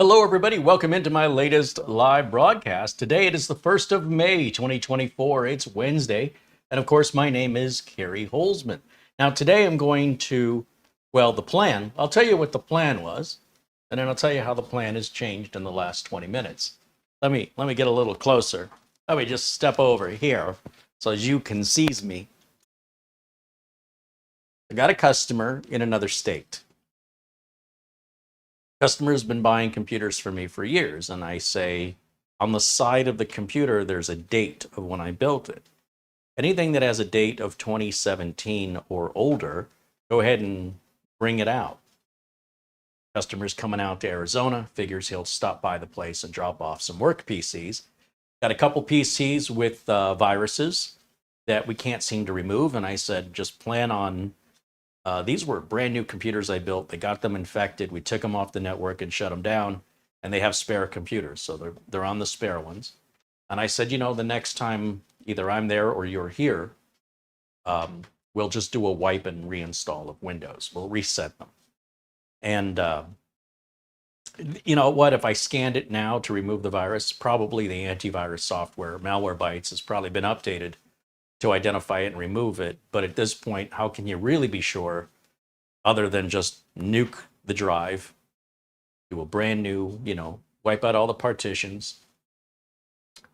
Hello, everybody. Welcome into my latest live broadcast. Today it is the 1st of May, 2024. It's Wednesday. And of course, my name is CareyHolzman. Now, today I'm going to, the plan. I'll tell you what the plan was, and then I'll tell you how the plan has changed in the last 20 minutes. Let me get a little closer. Let me just step over here so as you can seize me. I got a customer in another state. Customer's been buying computers from me for years, and I say on the side of the computer there's a date of when I built it. Anything that has a date of 2017 or older, go ahead and bring it out. Customer's coming out to Arizona, figures he'll stop by the place and drop off some work PCs. Got a couple PCs with viruses that we can't seem to remove, and I said just plan on these were brand new computers I built. They got them infected. We took them off the network and shut them down, and they have spare computers, so they're on the spare ones. And I said, the next time either I'm there or you're here, we'll just do a wipe and reinstall of Windows. We'll reset them. And you know what? If I scanned it now to remove the virus, probably the antivirus software, Malwarebytes, has probably been updated to identify it and remove it. But at this point, how can you really be sure other than just nuke the drive, do a brand new, wipe out all the partitions,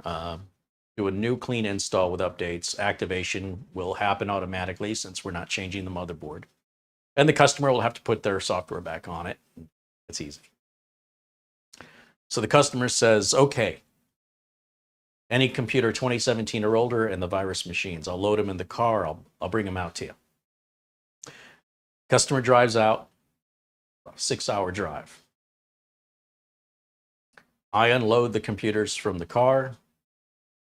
do a new clean install with updates. Activation will happen automatically since we're not changing the motherboard. And the customer will have to put their software back on it. It's easy. So the customer says, okay, any computer 2017 or older and the virus machines, I'll load them in the car. I'll bring them out to you. Customer drives out, a 6-hour drive. I unload the computers from the car,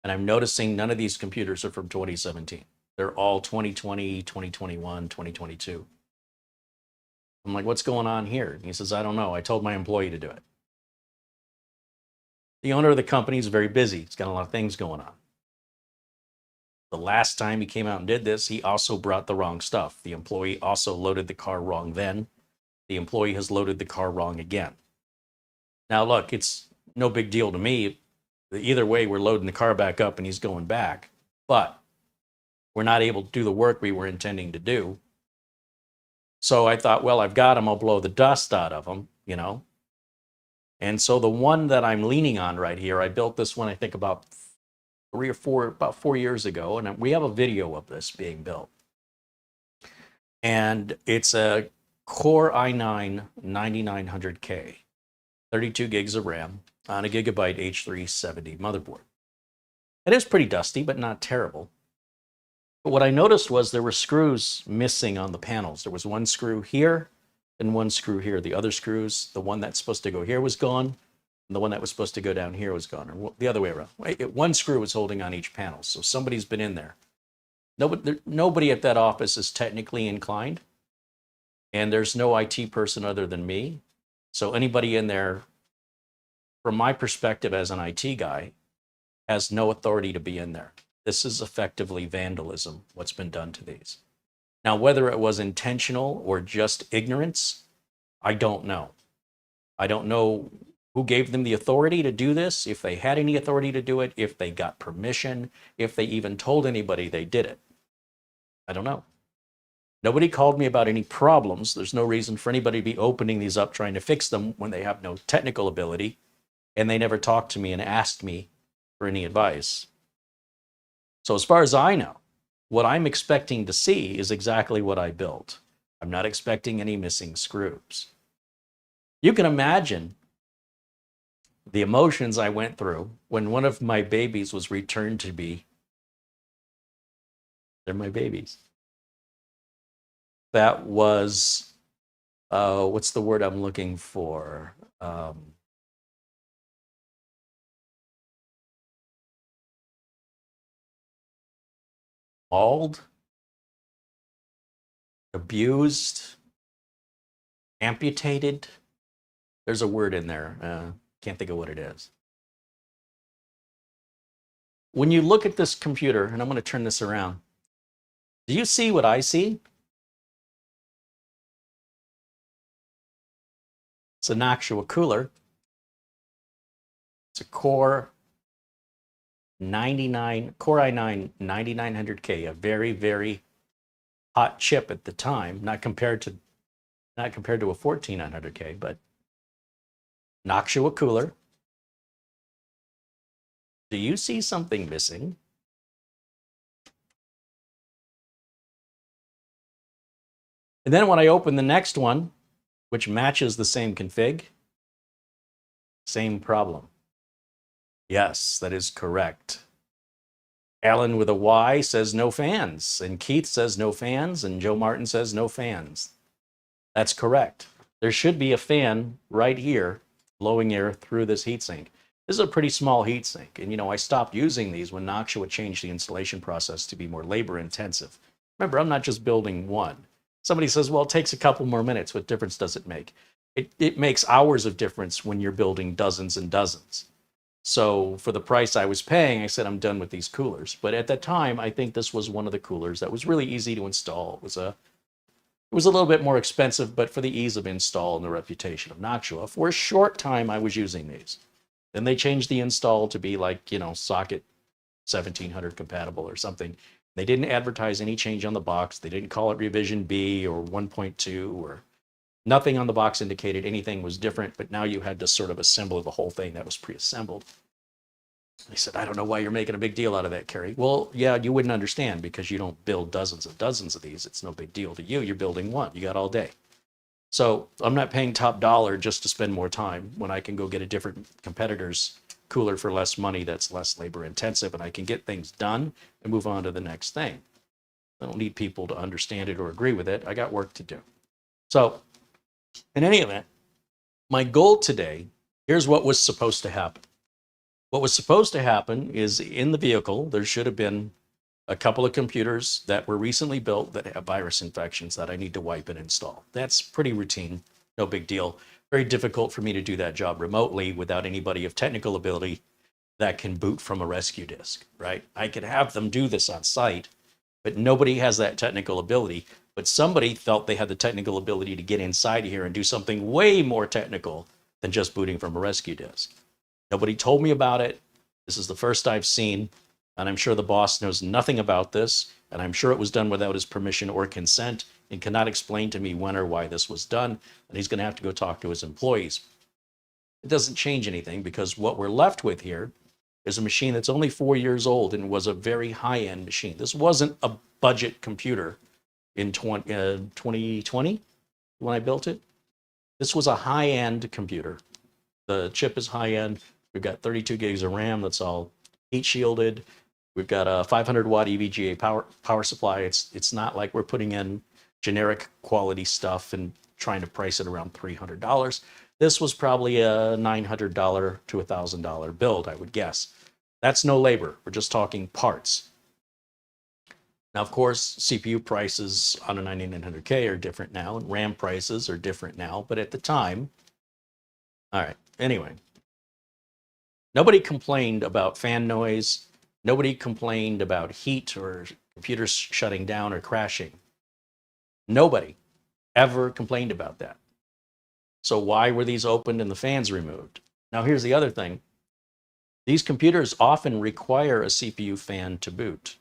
and I'm noticing none of these computers are from 2017. They're all 2020, 2021, 2022. I'm like, what's going on here? And he says, I don't know. I told my employee to do it. The owner of the company is very busy. He's got a lot of things going on. The last time he came out and did this, he also brought the wrong stuff. The employee also loaded the car wrong then. The employee has loaded the car wrong again. Now, look, it's no big deal to me. Either way, we're loading the car back up and he's going back. But we're not able to do the work we were intending to do. So I thought, well, I've got him. I'll blow the dust out of him, And so the one that I'm leaning on right here, I built this one, I think about 4 years ago, and we have a video of this being built. And it's a Core i9 9900K, 32 gigs of RAM on a gigabyte H370 motherboard. It is pretty dusty, but not terrible. But what I noticed was there were screws missing on the panels. There was one screw here and one screw here. The other screws, the one that's supposed to go here was gone, and the one that was supposed to go down here was gone, or the other way around. One screw was holding on each panel, so somebody's been in there. Nobody at that office is technically inclined, and there's no IT person other than me. So anybody in there, from my perspective as an IT guy, has no authority to be in there. This is effectively vandalism, what's been done to these. Now, whether it was intentional or just ignorance, I don't know. I don't know who gave them the authority to do this, if they had any authority to do it, if they got permission, if they even told anybody they did it. I don't know. Nobody called me about any problems. There's no reason for anybody to be opening these up trying to fix them when they have no technical ability, and they never talked to me and asked me for any advice. So as far as I know, what I'm expecting to see is exactly what I built. I'm not expecting any missing screws. You can imagine the emotions I went through when one of my babies was returned to me. They're my babies. That was, what's the word I'm looking for? Mauled, abused, amputated. There's a word in there. Can't think of what it is. When you look at this computer, and I'm going to turn this around, do you see what I see? It's a Noctua cooler. It's a Core i9 9900K, a very, very hot chip at the time, not compared to a 14900K, but Noctua cooler. Do you see something missing? And then when I open the next one, which matches the same config, same problem. Yes, that is correct. Alan with a Y says no fans, and Keith says no fans, and Joe Martin says no fans. That's correct. There should be a fan right here blowing air through this heatsink. This is a pretty small heatsink, and I stopped using these when Noctua changed the installation process to be more labor intensive. Remember, I'm not just building one. Somebody says, well, it takes a couple more minutes. What difference does it make? It makes hours of difference when you're building dozens and dozens. So for the price I was paying, I said, I'm done with these coolers. But at that time, I think this was one of the coolers that was really easy to install. It was a little bit more expensive, but for the ease of install and the reputation of Noctua, for a short time, I was using these. Then they changed the install to be like, socket 1700 compatible or something. They didn't advertise any change on the box. They didn't call it revision B or 1.2 or nothing on the box indicated anything was different, but now you had to sort of assemble the whole thing that was pre-assembled. They said, I don't know why you're making a big deal out of that, Carey. Well, yeah, you wouldn't understand because you don't build dozens and dozens of these. It's no big deal to you. You're building one. You got all day. So I'm not paying top dollar just to spend more time when I can go get a different competitor's cooler for less money that's less labor intensive, and I can get things done and move on to the next thing. I don't need people to understand it or agree with it. I got work to do. So in any event, my goal today, here's what was supposed to happen. What was supposed to happen is in the vehicle, there should have been a couple of computers that were recently built that have virus infections that I need to wipe and install. That's pretty routine, no big deal. Very difficult for me to do that job remotely without anybody of technical ability that can boot from a rescue disk, right? I could have them do this on site, but nobody has that technical ability. But somebody felt they had the technical ability to get inside here and do something way more technical than just booting from a rescue disk. Nobody told me about it. This is the first I've seen, and I'm sure the boss knows nothing about this, and I'm sure it was done without his permission or consent and cannot explain to me when or why this was done, and he's going to have to go talk to his employees. It doesn't change anything because what we're left with here is a machine that's only 4 years old and was a very high-end machine. This wasn't a budget computer in 2020 when I built it. This was a high-end computer. The chip is high-end. We've got 32 gigs of RAM that's all heat shielded. We've got a 500 watt EVGA power supply. It's not like we're putting in generic quality stuff and trying to price it around $300. This was probably a $900 to $1,000 build, I would guess. That's no labor. We're just talking parts. Now, of course, CPU prices on a 9900K are different now, and RAM prices are different now, but at the time, all right, anyway. Nobody complained about fan noise. Nobody complained about heat or computers shutting down or crashing. Nobody ever complained about that. So why were these opened and the fans removed? Now, here's the other thing. These computers often require a CPU fan to boot.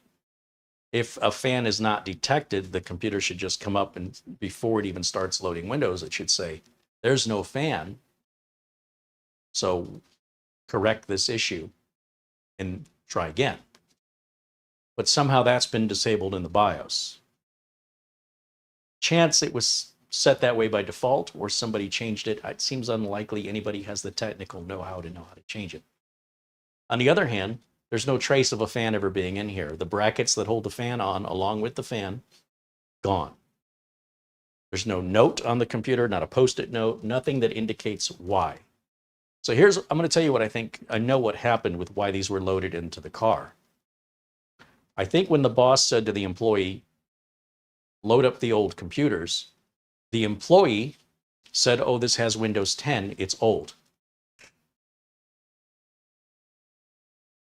If a fan is not detected, the computer should just come up and before it even starts loading Windows, it should say, there's no fan. So correct this issue and try again. But somehow that's been disabled in the BIOS. Chance it was set that way by default or somebody changed it. It seems unlikely anybody has the technical know-how to know how to change it. On the other hand, there's no trace of a fan ever being in here. The brackets that hold the fan on, along with the fan, gone. There's no note on the computer, not a post-it note, nothing that indicates why. So I'm going to tell you what I know what happened with why these were loaded into the car. I think when the boss said to the employee, load up the old computers, the employee said, oh, this has Windows 10, it's old.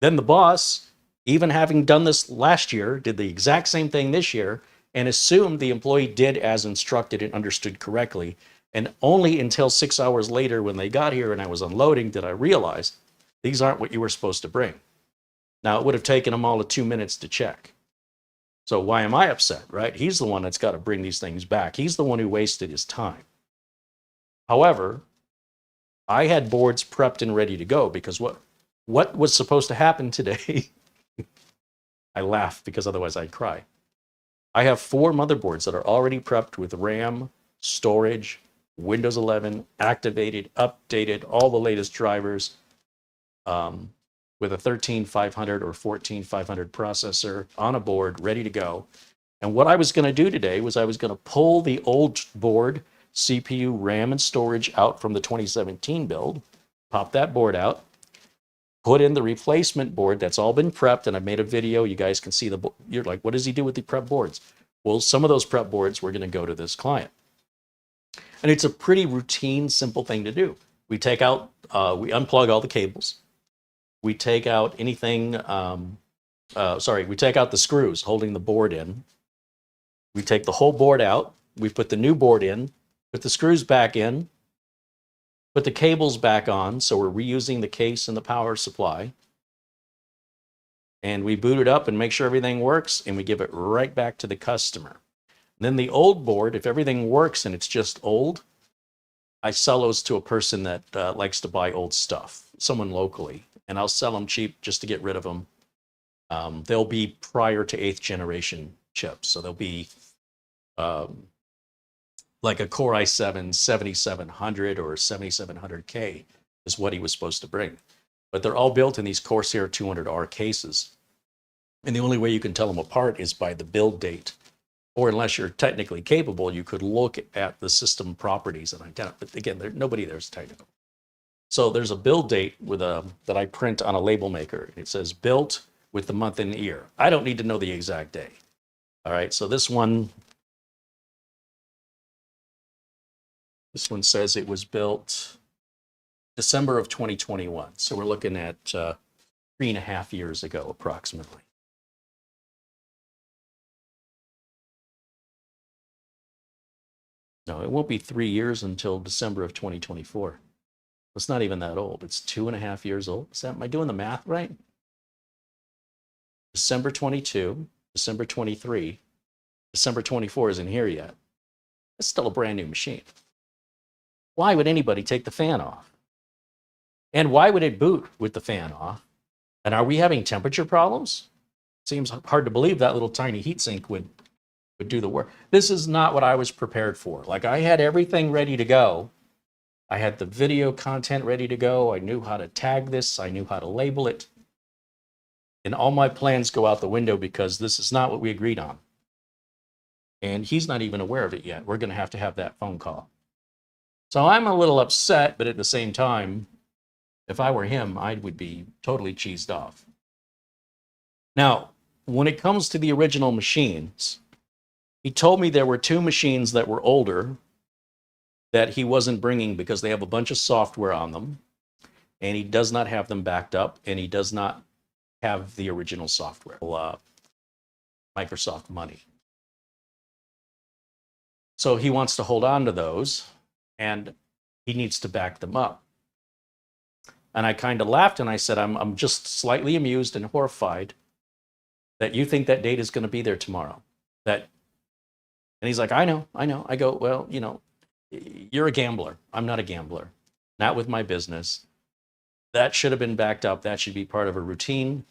Then the boss, even having done this last year, did the exact same thing this year and assumed the employee did as instructed and understood correctly. And only until 6 hours later when they got here and I was unloading did I realize These aren't what you were supposed to bring. Now, it would have taken them all of 2 minutes to check. So why am I upset, right? He's the one that's got to bring these things back. He's the one who wasted his time. However, I had boards prepped and ready to go because what was supposed to happen today, I laugh because otherwise I'd cry. I have 4 motherboards that are already prepped with RAM, storage, Windows 11, activated, updated, all the latest drivers, with a 13500 or 14500 processor on a board ready to go. And what I was going to do today was I was going to pull the old board, CPU, RAM, and storage out from the 2017 build, pop that board out, put in the replacement board that's all been prepped, and I made a video. You guys can see you're like, what does he do with the prep boards? Well, some of those prep boards we're going to go to this client. And it's a pretty routine, simple thing to do. We take out, we unplug all the cables. We take out anything, we take out the screws holding the board in. We take the whole board out. We put the new board in, put the screws back in, put the cables back on. So we're reusing the case and the power supply. And we boot it up and make sure everything works, and we give it right back to the customer. Then the old board, if everything works and it's just old, I sell those to a person that likes to buy old stuff, someone locally, and I'll sell them cheap just to get rid of them. They'll be prior to 8th generation chips, so they'll be like a Core i7 7700 or 7700K is what he was supposed to bring. But they're all built in these Corsair 200R cases. And the only way you can tell them apart is by the build date. Or unless you're technically capable, you could look at the system properties and identify. But again, nobody there's technical. So there's a build date with that I print on a label maker. It says built with the month and year. I don't need to know the exact day. All right, so this one says it was built December of 2021. So we're looking at 3.5 years ago, approximately. No, it won't be 3 years until December of 2024. It's not even that old. It's 2.5 years old. Am I doing the math right? December 22, December 23, December 24 isn't here yet. It's still a brand new machine. Why would anybody take the fan off? And why would it boot with the fan off? And are we having temperature problems? Seems hard to believe that little tiny heatsink would do the work. This is not what I was prepared for. Like, I had everything ready to go. I had the video content ready to go. I knew how to tag this. I knew how to label it. And all my plans go out the window because this is not what we agreed on. And he's not even aware of it yet. We're going to have that phone call. So I'm a little upset, but at the same time, if I were him, I would be totally cheesed off. Now, when it comes to the original machines, he told me there were 2 machines that were older that he wasn't bringing because they have a bunch of software on them, and he does not have them backed up, and he does not have the original software, Microsoft money. So he wants to hold on to those, and he needs to back them up. And I kind of laughed, and I said, I'm just slightly amused and horrified that you think that data is going to be there tomorrow. And he's like, I know. I go, well, you know, you're a gambler. I'm not a gambler. Not with my business. That should have been backed up. That should be part of a routine.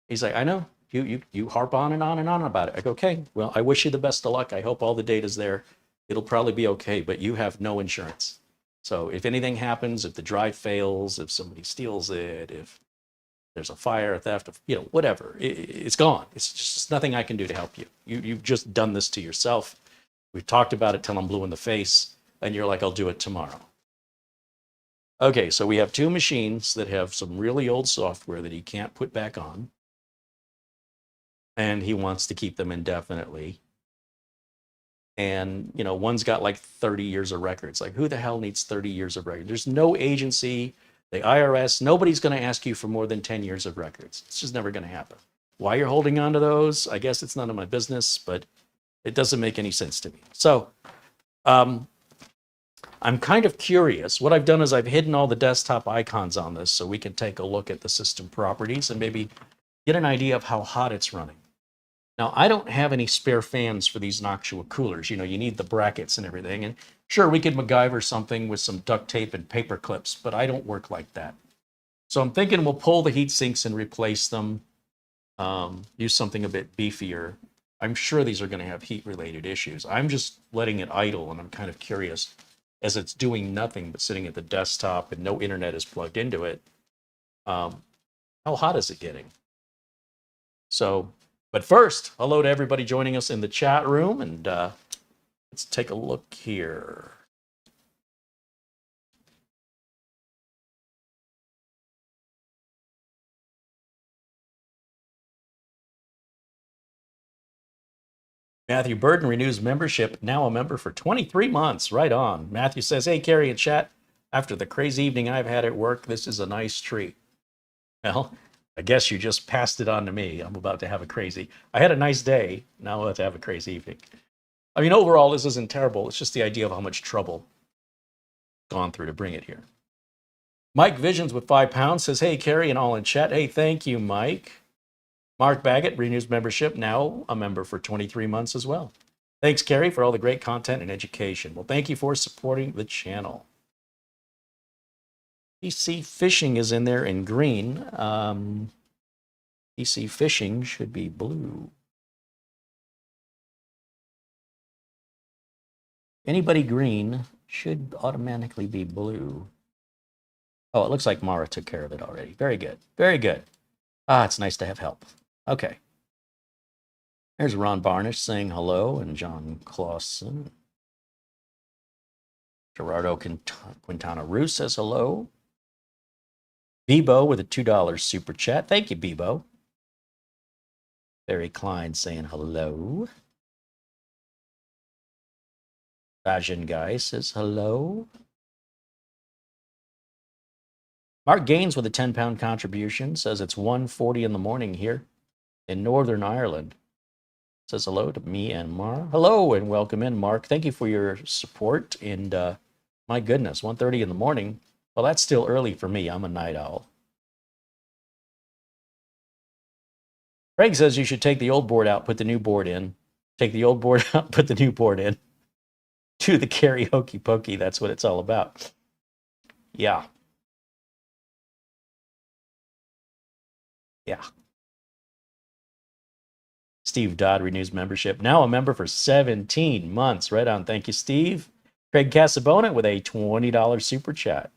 He's like, I know. You harp on and on and on about it. I go, okay, well, I wish you the best of luck. I hope all the data's there. It'll probably be okay, but you have no insurance. So if anything happens, if the drive fails, if somebody steals it, if there's a fire, a theft, you know, whatever, it's gone. It's just nothing I can do to help you. You've just done this to yourself. We've talked about it till I'm blue in the face, and you're like, I'll do it tomorrow. Okay, so we have 2 machines that have some really old software that he can't put back on, and he wants to keep them indefinitely. And, you know, one's got like 30 years of records. Like, who the hell needs 30 years of records? There's no agency, the IRS, nobody's going to ask you for more than 10 years of records. It's just never going to happen. Why you're holding on to those, I guess it's none of my business, but it doesn't make any sense to me. So I'm I'm kind of curious. What I've done is I've hidden all the desktop icons on this so we can take a look at the system properties and maybe get an idea of how hot it's running. Now, I don't have any spare fans for these Noctua coolers. You know, you need the brackets and everything. And sure, we could MacGyver something with some duct tape and paper clips, but I don't work like that. So I'm thinking we'll pull the heat sinks and replace them, use something a bit beefier. I'm sure these are going to have heat-related issues. I'm just letting it idle, and I'm kind of curious, as it's doing nothing but sitting at the desktop and no internet is plugged into it, how hot is it getting? So, but first, hello to everybody joining us in the chat room, and let's take a look here. Matthew Burden renews membership, now a member for 23 months. Right on. Matthew says, hey, Carey and chat, after the crazy evening I've had at work, this is a nice treat. Well, I guess you just passed it on to me. I'm about to have a crazy. I had a nice day. Now I'll have to have a crazy evening. I mean, overall, this isn't terrible. It's just the idea of how much trouble gone through to bring it here. Mike Visions with £5 says, hey, Carey and all in chat. Hey, thank you, Mike. Mark Baggett renews membership, now a member for 23 months as well. Thanks, Carey, for all the great content and education. Well, thank you for supporting the channel. PC Fishing is in there in green. PC Fishing should be blue. Anybody green should automatically be blue. Oh, it looks like Mara took care of it already. Very good. Very good. Ah, it's nice to have help. Okay. There's Ron Barnish saying hello, and John Clausen. Gerardo Quintana Roos says hello. Bebo with a $2 super chat. Thank you, Bebo. Barry Klein saying hello. Bajan Guy says hello. Mark Gaines with a 10-pound contribution says it's 1:40 in the morning here in Northern Ireland. Says hello to me and Mara. Hello and welcome in, Mark. Thank you for your support. And my goodness, 1:30 in the morning. Well, that's still early for me. I'm a night owl. Craig says you should take the old board out, put the new board in. Take the old board out, put the new board in. Do the Carey hokey pokey. That's what it's all about. Yeah. Yeah. Steve Dodd renews membership. Now a member for 17 months. Right on. Thank you, Steve. Craig Casabona with a $20 super chat.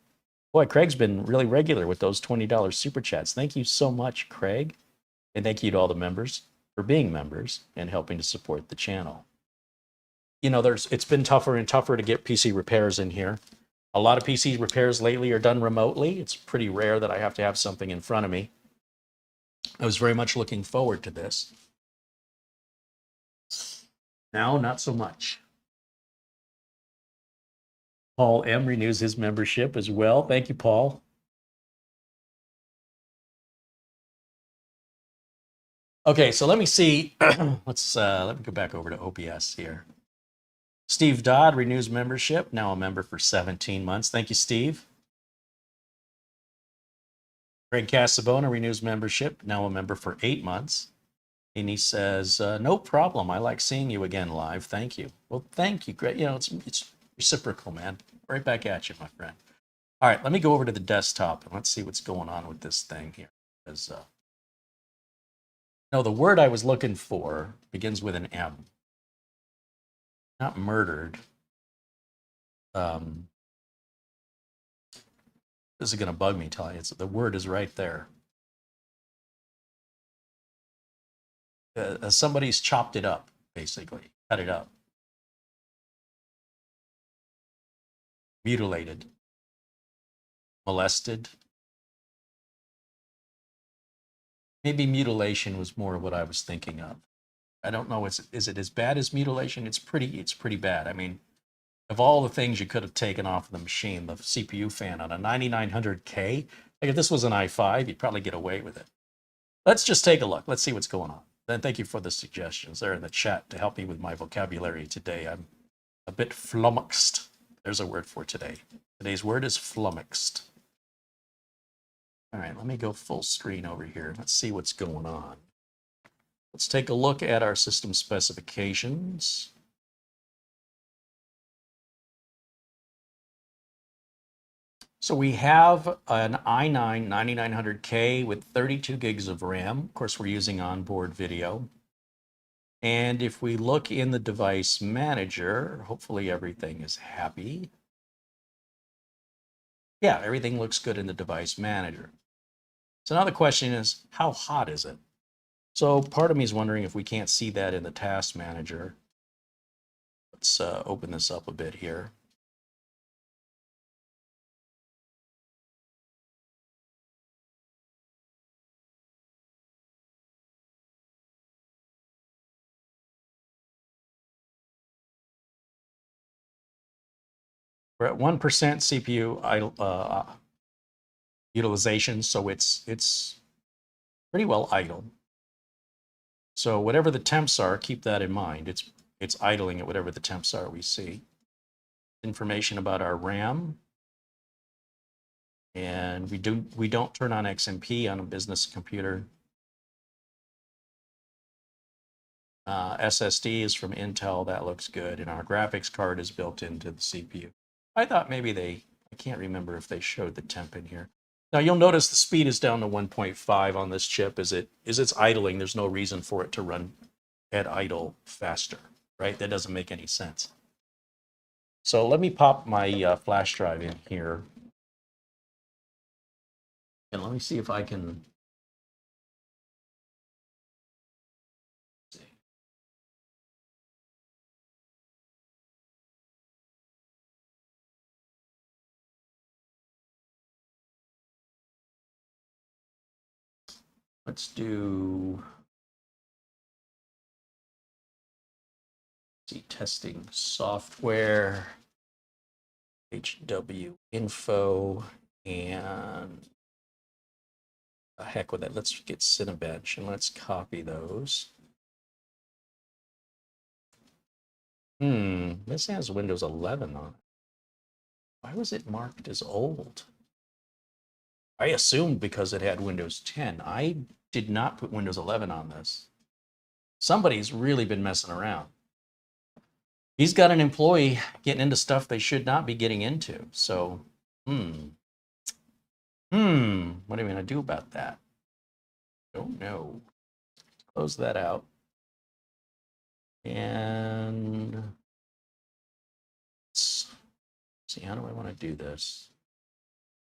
Boy, Craig's been really regular with those $20 super chats. Thank you so much, Craig. And thank you to all the members for being members and helping to support the channel. You know, it's been tougher and tougher to get PC repairs in here. A lot of PC repairs lately are done remotely. It's pretty rare that I have to have something in front of me. I was very much looking forward to this. Now, not so much. Paul M. renews his membership as well. Thank you, Paul. Okay, so let me see. let me go back over to OBS here. Steve Dodd renews membership, now a member for 17 months. Thank you, Steve. Greg Casabona renews membership, now a member for 8 months. And he says, no problem. I like seeing you again live. Thank you. Well, thank you, Greg. You know, it's reciprocal, man. Right back at you, my friend. All right, let me go over to the desktop and let's see what's going on with this thing here. Because, no, the word I was looking for begins with an M. Not murdered. This is going to bug me, tell you. The word is right there. Somebody's chopped it up, basically. Cut it up. Mutilated. Molested. Maybe mutilation was more what I was thinking of. I don't know. Is it as bad as mutilation? It's pretty bad. I mean, of all the things you could have taken off the machine, the CPU fan on a 9900K, like if this was an i5, you'd probably get away with it. Let's just take a look. Let's see what's going on. Then thank you for the suggestions there in the chat to help me with my vocabulary today. I'm a bit flummoxed There's a word for today. Today's word is flummoxed. All right, let me go full screen over here. Let's see what's going on. Let's take a look at our system specifications. So we have an i9 9900K with 32 gigs of RAM. Of course, we're using onboard video. And if we look in the device manager, hopefully everything is happy. Yeah, everything looks good in the device manager. So now the question is, how hot is it? So part of me is wondering if we can't see that in the task manager. Let's open this up a bit here. We're at 1% CPU utilization, so it's pretty well idle. So whatever the temps are, keep that in mind. It's idling at whatever the temps are we see. Information about our RAM. And we don't turn on XMP on a business computer. SSD is from Intel, that looks good, and our graphics card is built into the CPU. I thought maybe I can't remember if they showed the temp in here. Now you'll notice the speed is down to 1.5 on this chip as it's idling. There's no reason for it to run at idle faster, right? That doesn't make any sense. So let me pop my flash drive in here. And let me see if I can see. Let's do testing software, HW info, and heck with it. Let's get Cinebench and let's copy those. This has Windows 11 on it. Why was it marked as old? I assumed because it had Windows 10. I did not put Windows 11 on this. Somebody's really been messing around. He's got an employee getting into stuff they should not be getting into. So, what are we going to do about that? Don't know. Close that out. And let's see, how do I want to do this?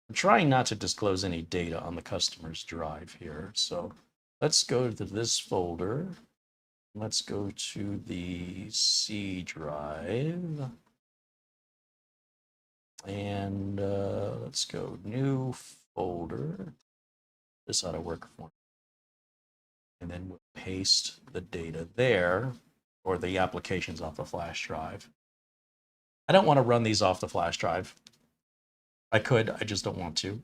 I'm trying not to disclose any data on the customer's drive here. So let's go to this folder. Let's go to the C drive. And let's go new folder. This ought to work for me. And then we'll paste the data there, or the applications off the flash drive. I don't want to run these off the flash drive. I could, I just don't want to.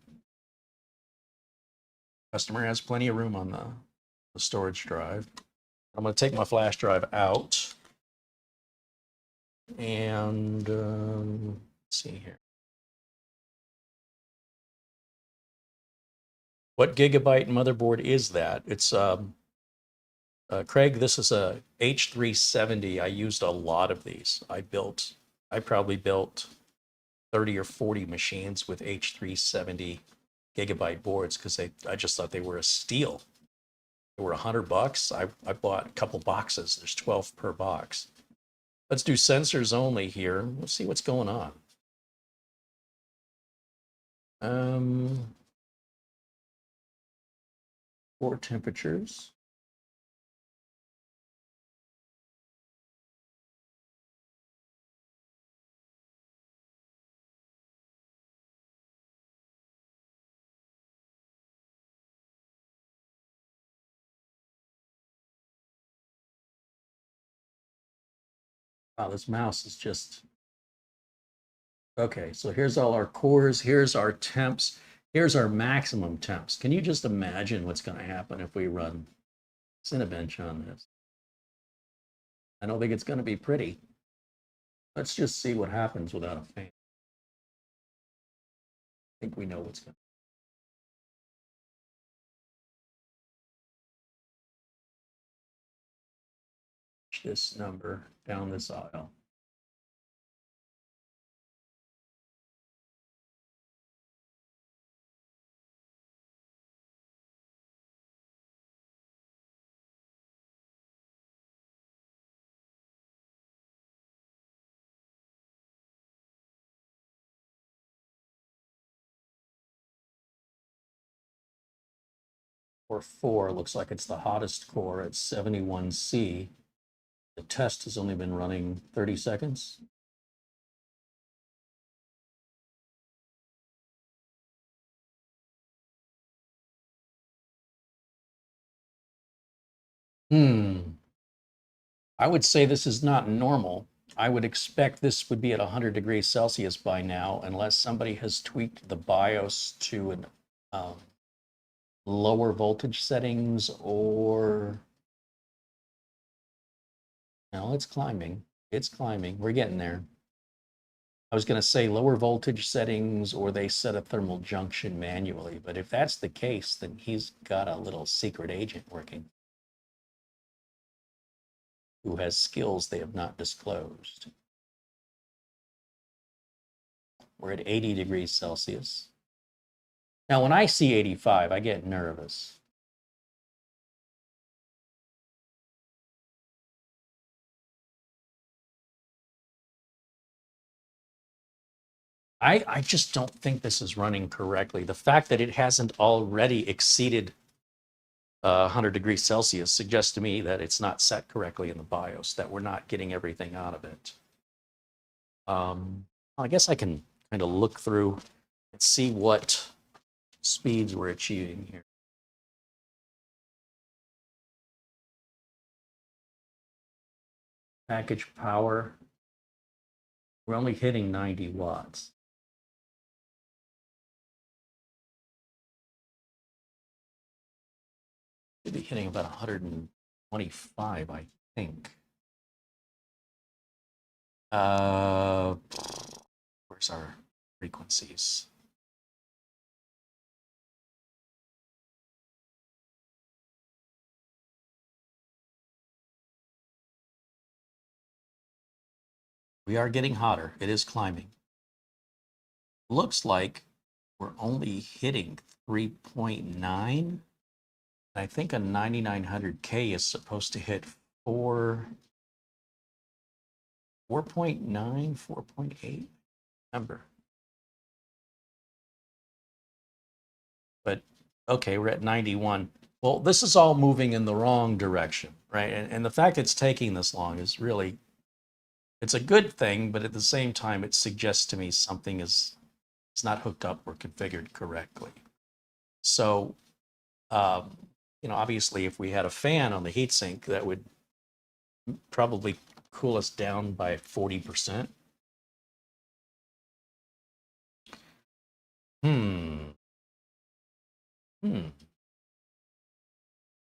Customer has plenty of room on the storage drive. I'm going to take my flash drive out. And let's see here. What gigabyte motherboard is that? It's Craig, this is a H370. I used a lot of these. I probably built 30 or 40 machines with H370 gigabyte boards because I just thought they were a steal. They were $100. I bought a couple boxes. There's 12 per box. Let's do sensors only here. Let's see what's going on. Core temperatures. Wow, this mouse is just... Okay, so here's all our cores, here's our temps, here's our maximum temps. Can you just imagine what's going to happen if we run Cinebench on this? I don't think it's going to be pretty. Let's just see what happens without a fan. think we know what's going to push this number down this aisle. Core 4 looks like it's the hottest core at 71C. The test has only been running 30 seconds. I would say this is not normal. I would expect this would be at 100 degrees Celsius by now, unless somebody has tweaked the BIOS to an lower voltage settings, or no, it's climbing. It's climbing. We're getting there. I was going to say lower voltage settings, or they set a thermal junction manually. But if that's the case, then he's got a little secret agent working who has skills they have not disclosed. We're at 80 degrees Celsius. Now, when I see 85, I get nervous. I just don't think this is running correctly. The fact that it hasn't already exceeded 100 degrees Celsius suggests to me that it's not set correctly in the BIOS, that we're not getting everything out of it. I guess I can kind of look through and see what speeds we're achieving here. Package power, we're only hitting 90 watts. Should be hitting about 125, I think. Where's our frequencies? We are getting hotter. It is climbing. Looks like we're only hitting 3.9. I think a 9900K is supposed to hit 4.9, 4.8 number. But okay, we're at 91. Well, this is all moving in the wrong direction, right? And the fact it's taking this long is really, it's a good thing, but at the same time, it suggests to me something is not hooked up or configured correctly. So, you know, obviously, if we had a fan on the heatsink, that would probably cool us down by 40%.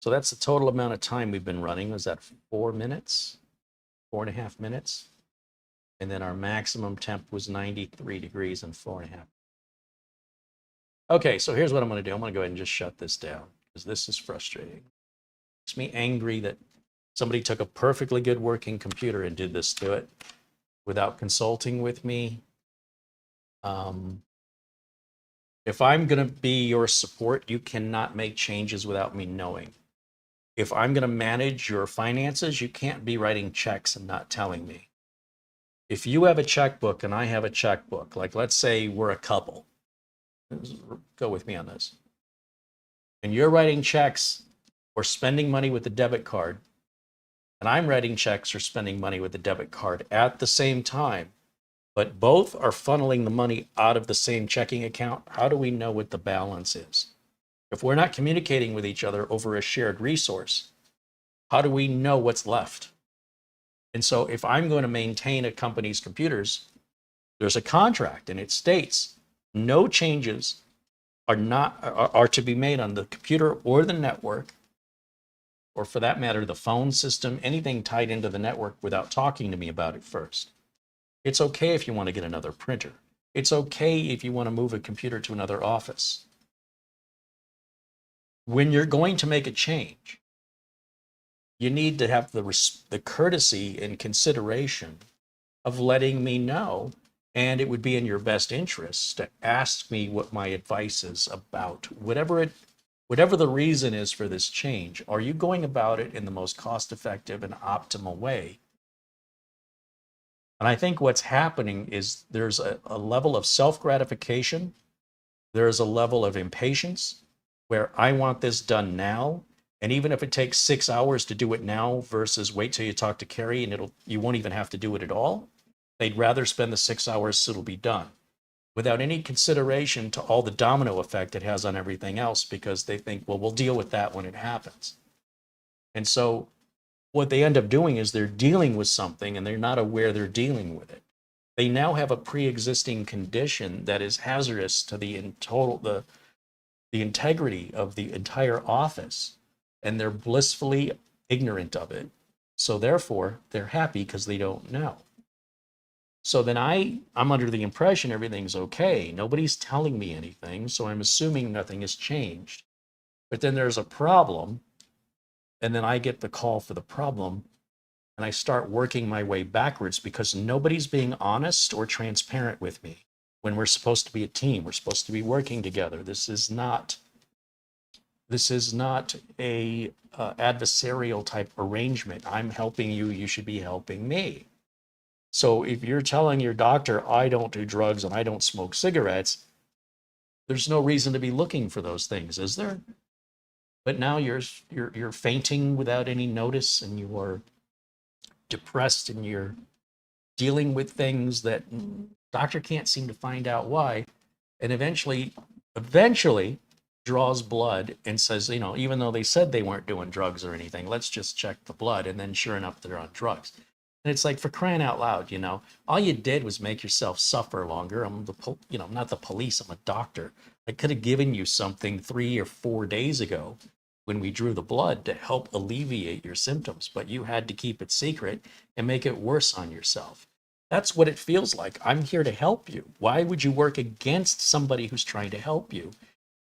So that's the total amount of time we've been running. Was that 4 minutes? 4.5 minutes? And then our maximum temp was 93 degrees and 4.5. Okay, so here's what I'm going to do. I'm going to go ahead and just shut this down because this is frustrating. It makes me angry that somebody took a perfectly good working computer and did this to it without consulting with me. If I'm going to be your support, you cannot make changes without me knowing. If I'm going to manage your finances, you can't be writing checks and not telling me. If you have a checkbook and I have a checkbook, like let's say we're a couple, go with me on this, and you're writing checks or spending money with the debit card, and I'm writing checks or spending money with the debit card at the same time, but both are funneling the money out of the same checking account, how do we know what the balance is? If we're not communicating with each other over a shared resource, how do we know what's left? And so if I'm going to maintain a company's computers, there's a contract and it states no changes are to be made on the computer or the network, or for that matter, the phone system, anything tied into the network without talking to me about it first. It's okay if you want to get another printer. It's okay if you want to move a computer to another office. When you're going to make a change, you need to have the courtesy and consideration of letting me know. And it would be in your best interest to ask me what my advice is about whatever the reason is for this change. Are you going about it in the most cost-effective and optimal way? And I think what's happening is there's a level of self-gratification. There's a level of impatience where I want this done now. And even if it takes 6 hours to do it now versus wait till you talk to Carey and you won't even have to do it at all, they'd rather spend the 6 hours so it'll be done without any consideration to all the domino effect it has on everything else, because they think, well, we'll deal with that when it happens. And so what they end up doing is they're dealing with something and they're not aware they're dealing with it. They now have a pre-existing condition that is hazardous to the integrity of the entire office, and they're blissfully ignorant of it. So therefore, they're happy because they don't know. So then I'm under the impression everything's okay. Nobody's telling me anything, so I'm assuming nothing has changed. But then there's a problem, and then I get the call for the problem, and I start working my way backwards because nobody's being honest or transparent with me when we're supposed to be a team. We're supposed to be working together. This is not a adversarial type arrangement. I'm helping you, you should be helping me. So if you're telling your doctor, I don't do drugs and I don't smoke cigarettes, there's no reason to be looking for those things, is there? But now you're fainting without any notice, and you are depressed, and you're dealing with things that doctor can't seem to find out why, and eventually draws blood and says, even though they said they weren't doing drugs or anything, let's just check the blood, and then sure enough, they're on drugs. And it's like, for crying out loud, all you did was make yourself suffer longer. I'm not the police, I'm a doctor. I could have given you something 3 or 4 days ago when we drew the blood to help alleviate your symptoms, but you had to keep it secret and make it worse on yourself. That's what it feels like. I'm here to help you. Why would you work against somebody who's trying to help you?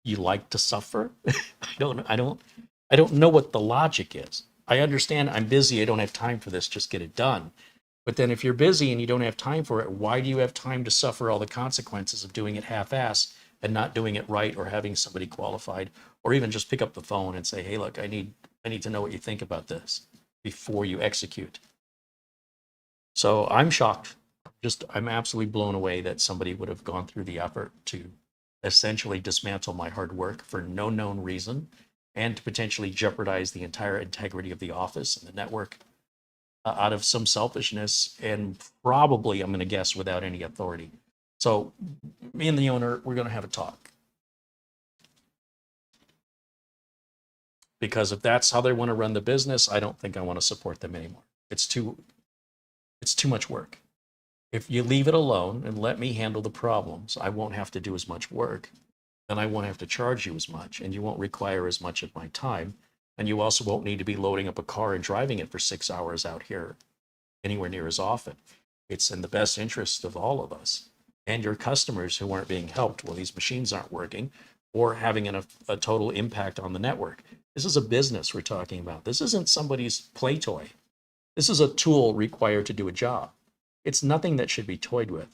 You like to suffer? I don't know what the logic is. I understand I'm busy, I don't have time for this, just get it done. But then if you're busy and you don't have time for it, why do you have time to suffer all the consequences of doing it half-ass and not doing it right, or having somebody qualified, or even just pick up the phone and say, hey, look, I need to know what you think about this before you execute. So I'm shocked. I'm absolutely blown away that somebody would have gone through the effort to essentially dismantle my hard work for no known reason, and to potentially jeopardize the entire integrity of the office and the network out of some selfishness, and probably, I'm going to guess, without any authority. So me and the owner, we're going to have a talk. Because if that's how they want to run the business, I don't think I want to support them anymore. It's too much work. If you leave it alone and let me handle the problems, I won't have to do as much work, and I won't have to charge you as much, and you won't require as much of my time, and you also won't need to be loading up a car and driving it for 6 hours out here anywhere near as often. It's in the best interest of all of us and your customers who aren't being helped when these machines aren't working or having a total impact on the network. This is a business we're talking about. This isn't somebody's play toy. This is a tool required to do a job. It's nothing that should be toyed with.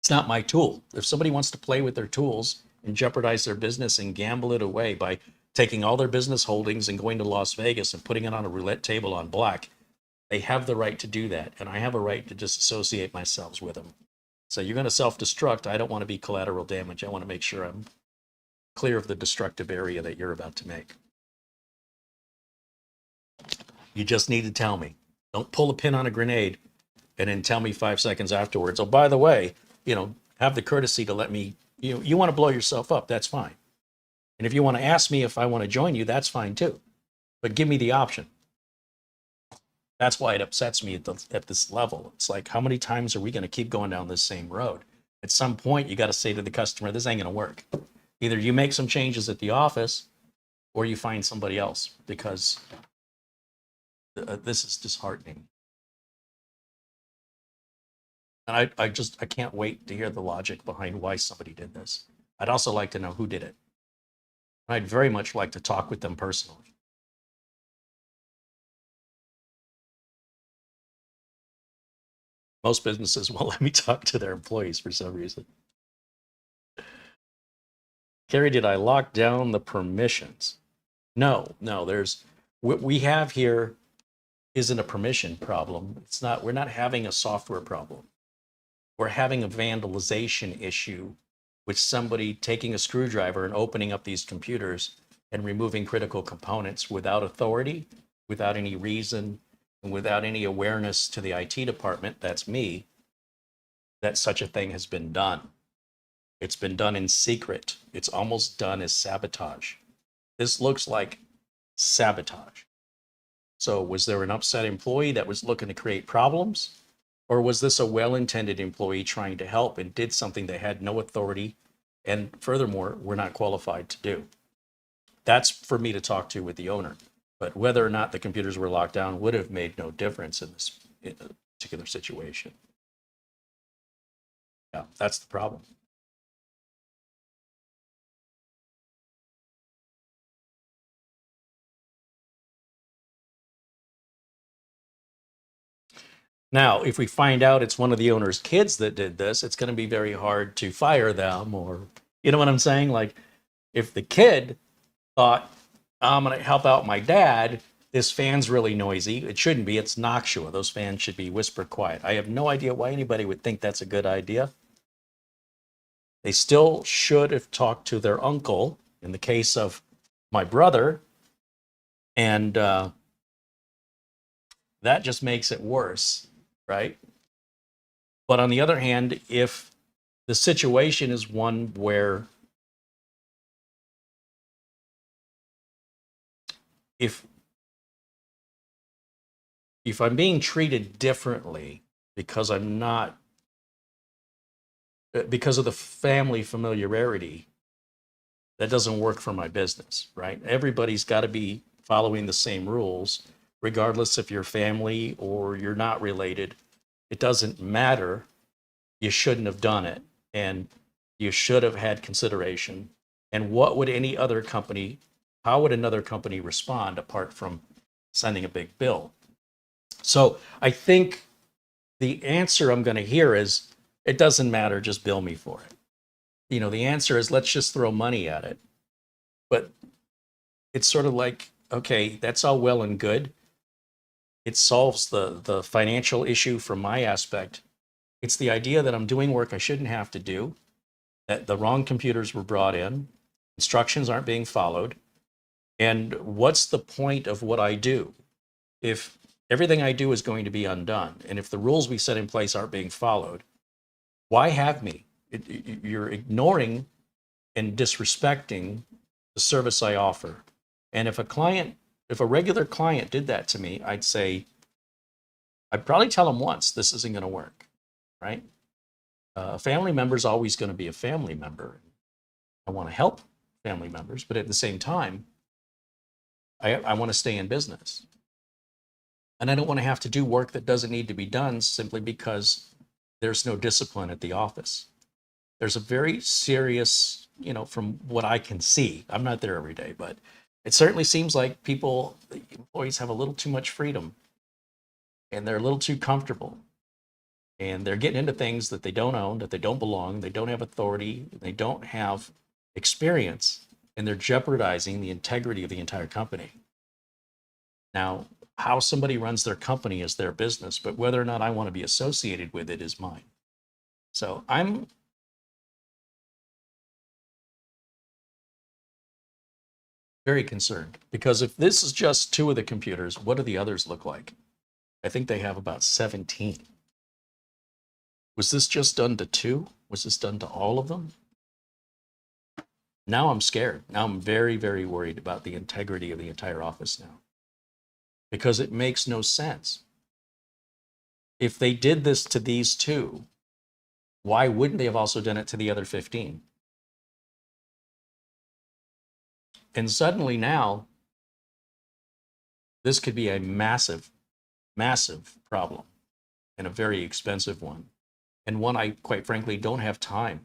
It's not my tool. If somebody wants to play with their tools and jeopardize their business and gamble it away by taking all their business holdings and going to Las Vegas and putting it on a roulette table on black, they have the right to do that, and I have a right to disassociate myself with them. So you're going to self-destruct. I don't want to be collateral damage. I want to make sure I'm clear of the destructive area that you're about to make. You just need to tell me. Don't pull a pin on a grenade and then tell me 5 seconds afterwards, oh, by the way, have the courtesy to let me, you want to blow yourself up, that's fine. And if you want to ask me if I want to join you, that's fine too. But give me the option. That's why it upsets me at this level. It's like, how many times are we going to keep going down this same road? At some point, you got to say to the customer, this ain't going to work. Either you make some changes at the office or you find somebody else, because this is disheartening. And I can't wait to hear the logic behind why somebody did this. I'd also like to know who did it. I'd very much like to talk with them personally. Most businesses won't let me talk to their employees for some reason. Carey, did I lock down the permissions? No, there's what we have here isn't a permission problem. It's not, we're not having a software problem. We're having a vandalization issue with somebody taking a screwdriver and opening up these computers and removing critical components without authority, without any reason, and without any awareness to the IT department, that's me, that such a thing has been done. It's been done in secret. It's almost done as sabotage. This looks like sabotage. So was there an upset employee that was looking to create problems? Or was this a well-intended employee trying to help and did something they had no authority and furthermore were not qualified to do? That's for me to talk to with the owner. But whether or not the computers were locked down would have made no difference in this particular situation. Yeah, that's the problem. Now, if we find out it's one of the owner's kids that did this, it's going to be very hard to fire them, or, you know what I'm saying? Like, if the kid thought, I'm going to help out my dad, this fan's really noisy. It shouldn't be. It's Noctua. Those fans should be whispered quiet. I have no idea why anybody would think that's a good idea. They still should have talked to their uncle in the case of my brother, and that just makes it worse, right? But on the other hand, if the situation is one where if I'm being treated differently because I'm not, because of the family familiarity, that doesn't work for my business, right? Everybody's got to be following the same rules, regardless if you're family or you're not related. It doesn't matter. You shouldn't have done it. And you should have had consideration. And what would any other company, how would another company respond apart from sending a big bill? So I think the answer I'm going to hear is, it doesn't matter, just bill me for it. You know, the answer is, let's just throw money at it. But it's sort of like, okay, that's all well and good. It solves the financial issue from my aspect. It's the idea that I'm doing work I shouldn't have to do, that the wrong computers were brought in, instructions aren't being followed. And what's the point of what I do if everything I do is going to be undone? And if the rules we set in place aren't being followed, why have me? You're ignoring and disrespecting the service I offer. And if a regular client did that to me, I'd say, I'd probably tell them once, this isn't going to work, right? A family member is always going to be a family member. I want to help family members, but at the same time, I want to stay in business. And I don't want to have to do work that doesn't need to be done simply because there's no discipline at the office. There's a very serious, you know, from what I can see, I'm not there every day, but it certainly seems like employees have a little too much freedom and they're a little too comfortable. And they're getting into things that they don't own, that they don't belong, they don't have authority, they don't have experience, and they're jeopardizing the integrity of the entire company. Now, how somebody runs their company is their business, but whether or not I want to be associated with it is mine. So I'm very concerned, because if this is just 2 of the computers, what do the others look like? I think they have about 17. Was this just done to 2? Was this done to all of them? Now I'm scared. Now I'm very, very worried about the integrity of the entire office now, because it makes no sense. If they did this to these 2, why wouldn't they have also done it to the other 15? And suddenly now, this could be a massive, massive problem, and a very expensive one. and one I, quite frankly, don't have time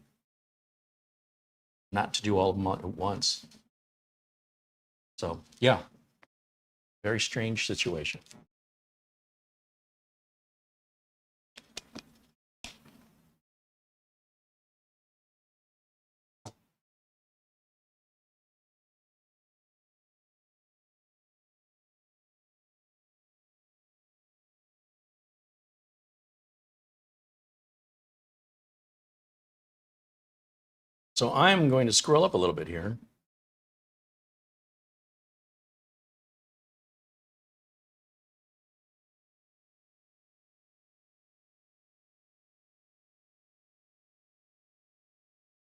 not to do all of them at once. So yeah, very strange situation. So I'm going to scroll up a little bit here.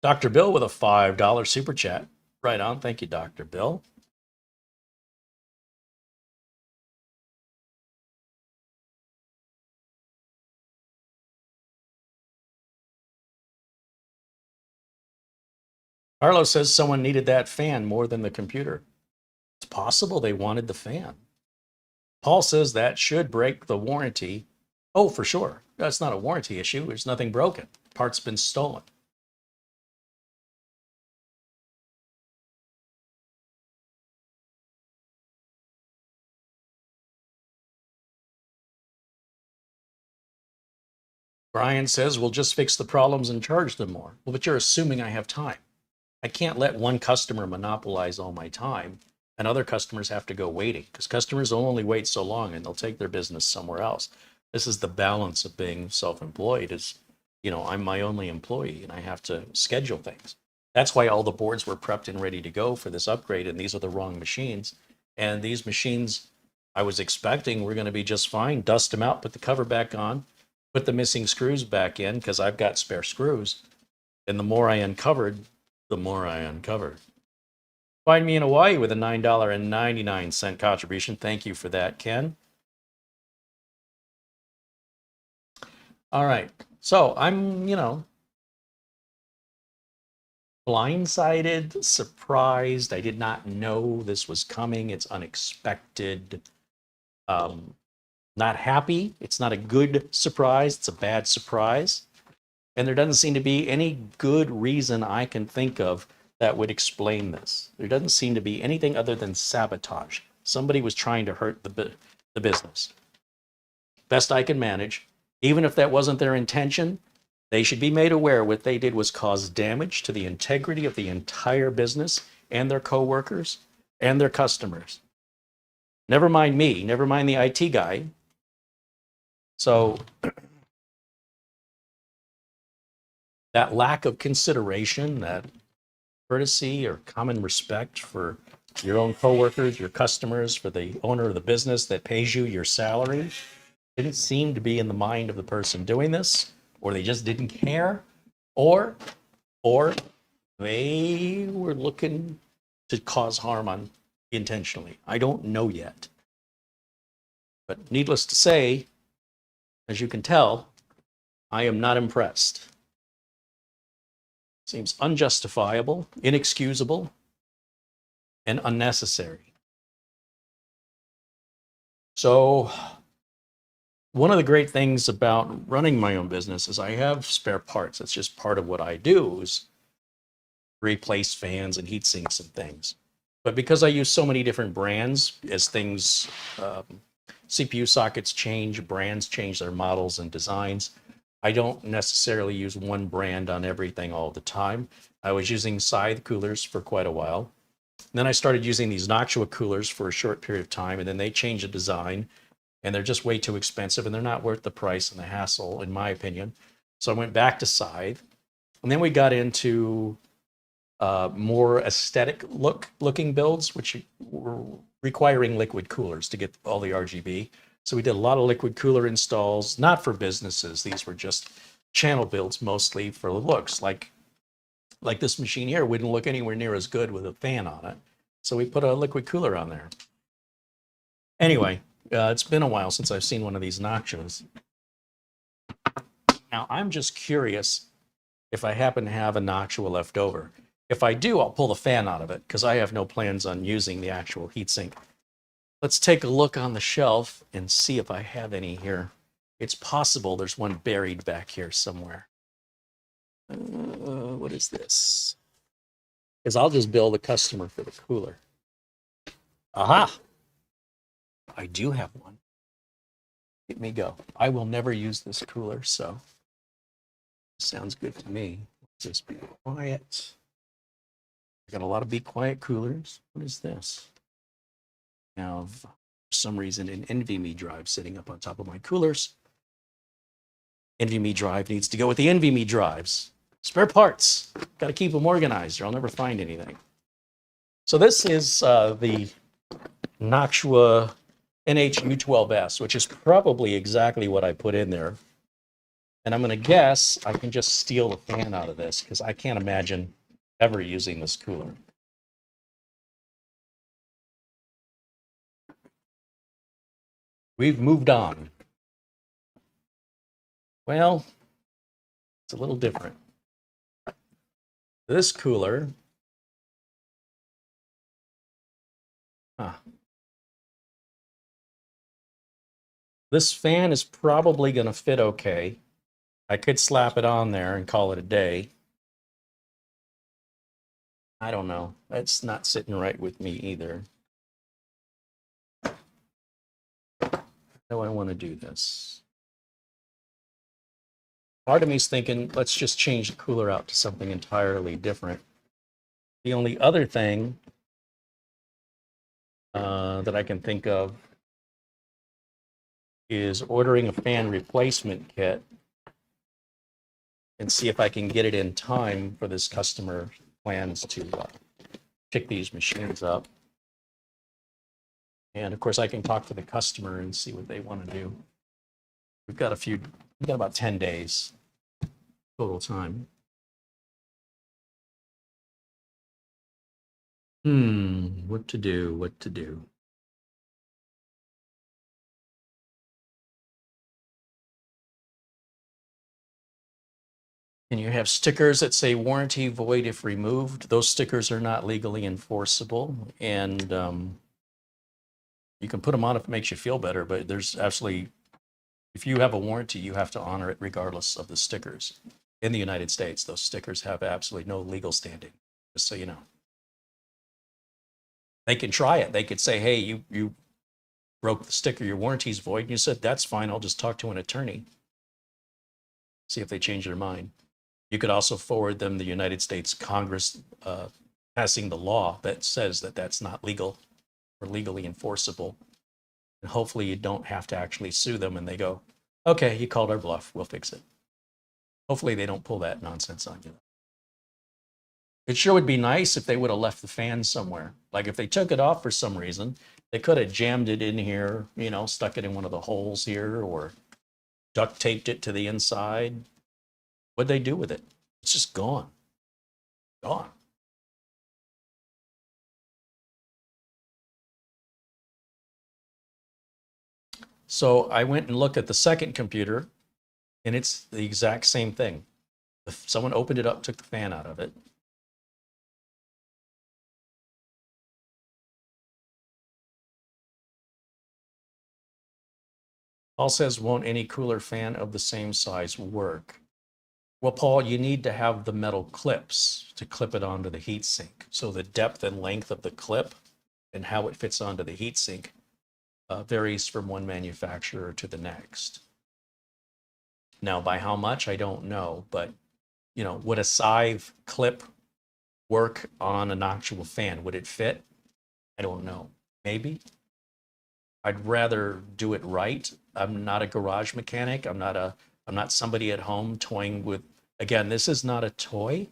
Dr. Bill with a $5 super chat. Right on. Thank you, Dr. Bill. Carlos says someone needed that fan more than the computer. It's possible they wanted the fan. Paul says that should break the warranty. Oh, for sure. That's not a warranty issue. There's nothing broken. Part's been stolen. Brian says we'll just fix the problems and charge them more. Well, but you're assuming I have time. I can't let one customer monopolize all my time and other customers have to go waiting, because customers will only wait so long and they'll take their business somewhere else. This is the balance of being self-employed is, I'm my only employee and I have to schedule things. That's why all the boards were prepped and ready to go for this upgrade, and these are the wrong machines. And these machines I was expecting were going to be just fine. Dust them out, put the cover back on, put the missing screws back in because I've got spare screws. And the more I uncovered, the more I uncovered. Find me in Hawaii with a $9.99 contribution. Thank you for that, Ken. All right. So I'm, blindsided, surprised. I did not know this was coming. It's unexpected. Not happy. It's not a good surprise. It's a bad surprise. And there doesn't seem to be any good reason I can think of that would explain this. There doesn't seem to be anything other than sabotage. Somebody was trying to hurt the business. Best I can manage. Even if that wasn't their intention, they should be made aware what they did was cause damage to the integrity of the entire business and their coworkers and their customers. Never mind me, never mind the IT guy. So that lack of consideration, that courtesy or common respect for your own coworkers, your customers, for the owner of the business that pays you your salary, didn't seem to be in the mind of the person doing this, or they just didn't care, or they were looking to cause harm intentionally. I don't know yet. But needless to say, as you can tell, I am not impressed. Seems unjustifiable, inexcusable, and unnecessary. So one of the great things about running my own business is I have spare parts. That's just part of what I do, is replace fans and heat sinks and things. But because I use so many different brands, as things, CPU sockets change, brands change their models and designs, I don't necessarily use one brand on everything all the time. I was using Scythe coolers for quite a while. And then I started using these Noctua coolers for a short period of time, and then they changed the design, and they're just way too expensive, and they're not worth the price and the hassle, in my opinion. So I went back to Scythe, and then we got into more aesthetic looking builds, which were requiring liquid coolers to get all the RGB. So we did a lot of liquid cooler installs, not for businesses. These were just channel builds, mostly for looks. Like this machine here wouldn't look anywhere near as good with a fan on it. So we put a liquid cooler on there. Anyway, it's been a while since I've seen one of these Noctuas. Now, I'm just curious if I happen to have a Noctua left over. If I do, I'll pull the fan out of it because I have no plans on using the actual heatsink. Let's take a look on the shelf and see if I have any here. It's possible there's one buried back here somewhere. What is this? Because I'll just bill the customer for the cooler. Aha! I do have one. Let me go. I will never use this cooler, so sounds good to me. Just be quiet. I got a lot of be quiet coolers. What is this? Now, for some reason, an NVMe drive sitting up on top of my coolers. NVMe drive needs to go with the NVMe drives. Spare parts. Got to keep them organized or I'll never find anything. So this is the Noctua NH-U12S, which is probably exactly what I put in there. And I'm going to guess I can just steal the fan out of this because I can't imagine ever using this cooler. We've moved on. Well, it's a little different. This cooler, this fan is probably going to fit okay. I could slap it on there and call it a day. I don't know. That's not sitting right with me either. How do I want to do this? Part of me's thinking, let's just change the cooler out to something entirely different. The only other thing that I can think of is ordering a fan replacement kit and see if I can get it in time for this customer plans to pick these machines up. And of course, I can talk to the customer and see what they want to do. We've got about 10 days total time. What to do? And you have stickers that say warranty void if removed. Those stickers are not legally enforceable. And you can put them on if it makes you feel better, but there's absolutely, if you have a warranty, you have to honor it regardless of the stickers. In the United States, those stickers have absolutely no legal standing, just so you know. They can try it. They could say, hey, you broke the sticker, your warranty's void. And you said, that's fine, I'll just talk to an attorney. See if they change their mind. You could also forward them the United States Congress passing the law that says that that's not legal or legally enforceable. And hopefully you don't have to actually sue them and they go, okay, you called our bluff, we'll fix it. Hopefully they don't pull that nonsense on you. It sure would be nice if they would have left the fan somewhere. Like if they took it off for some reason, they could have jammed it in here, you know, stuck it in one of the holes here or duct taped it to the inside. What'd they do with it? It's just gone. Gone. So I went and looked at the second computer and it's the exact same thing. If someone opened it up, took the fan out of it. Paul says, won't any cooler fan of the same size work? Well, Paul, you need to have the metal clips to clip it onto the heatsink. So the depth and length of the clip and how it fits onto the heatsink varies from one manufacturer to the next. Now, by how much, I don't know, but you know, would a scythe clip work on an actual fan? Would it fit? I don't know. Maybe. I'd rather do it right. I'm not a garage mechanic. I'm not somebody at home toying with, again, this is not a toy.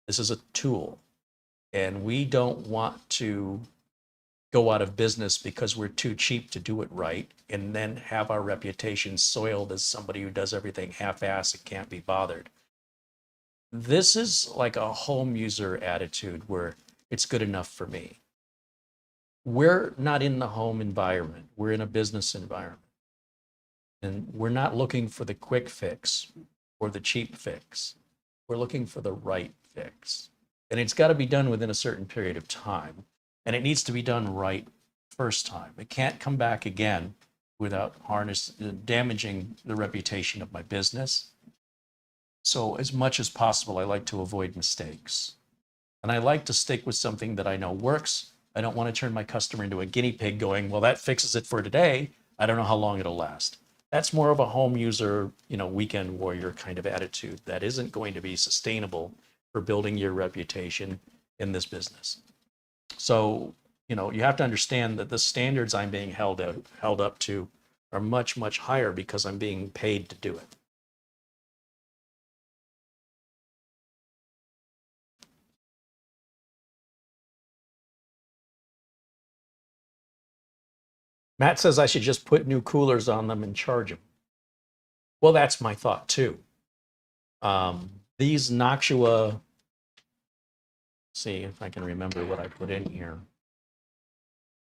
This is a tool. And we don't want to go out of business because we're too cheap to do it right and then have our reputation soiled as somebody who does everything half-assed and can't be bothered. This is like a home user attitude where it's good enough for me. We're not in the home environment. We're in a business environment. And we're not looking for the quick fix or the cheap fix. We're looking for the right fix. And it's got to be done within a certain period of time. And it needs to be done right first time. It can't come back again without damaging the reputation of my business. So as much as possible, I like to avoid mistakes. And I like to stick with something that I know works. I don't want to turn my customer into a guinea pig going, well, that fixes it for today. I don't know how long it'll last. That's more of a home user, weekend warrior kind of attitude that isn't going to be sustainable for building your reputation in this business. So, you have to understand that the standards I'm being held up to are much, much higher because I'm being paid to do it. Matt says I should just put new coolers on them and charge them. Well, that's my thought too. These Noctua, see if I can remember what I put in here.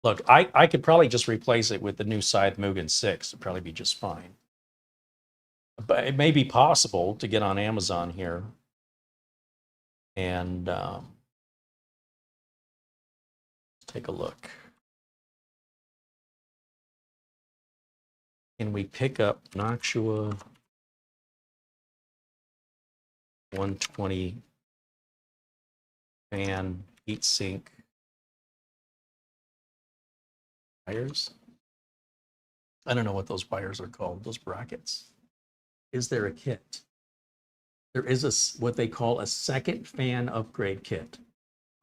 Look, I could probably just replace it with the new Scythe Mugen 6. It'd probably be just fine. But it may be possible to get on Amazon here and take a look. Can we pick up Noctua 120 fan heatsink wires? I don't know what those wires are called, those brackets. Is there a kit? There is what they call a second fan upgrade kit.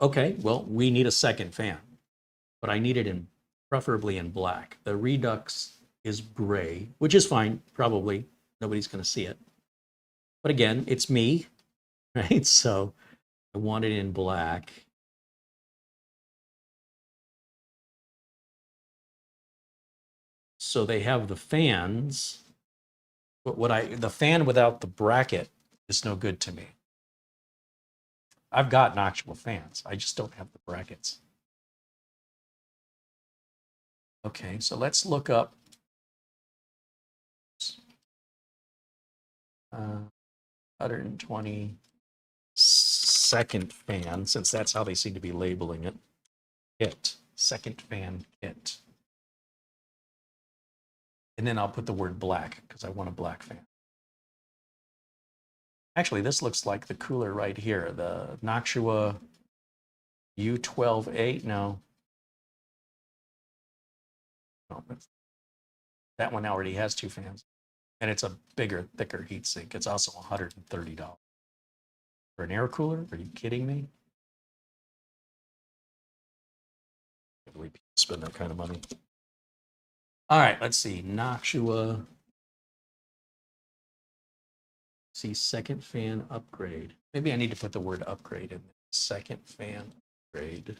Okay, well, we need a second fan, but I need it preferably in black. The Redux is gray, which is fine, probably. Nobody's going to see it. But again, it's me, right? So I want it in black. So they have the fans, but the fan without the bracket is no good to me. I've got Noctua fans. I just don't have the brackets. Okay, so let's look up 120 second fan, since that's how they seem to be labeling it. Kit, second fan kit. And then I'll put the word black because I want a black fan. Actually, this looks like the cooler right here, the Noctua U12A. No, that one already has two fans. And it's a bigger, thicker heatsink. It's also $130. For an air cooler? Are you kidding me? I can't believe people spend that kind of money. All right, let's see. Noctua. See, second fan upgrade. Maybe I need to put the word upgrade in there. Second fan upgrade.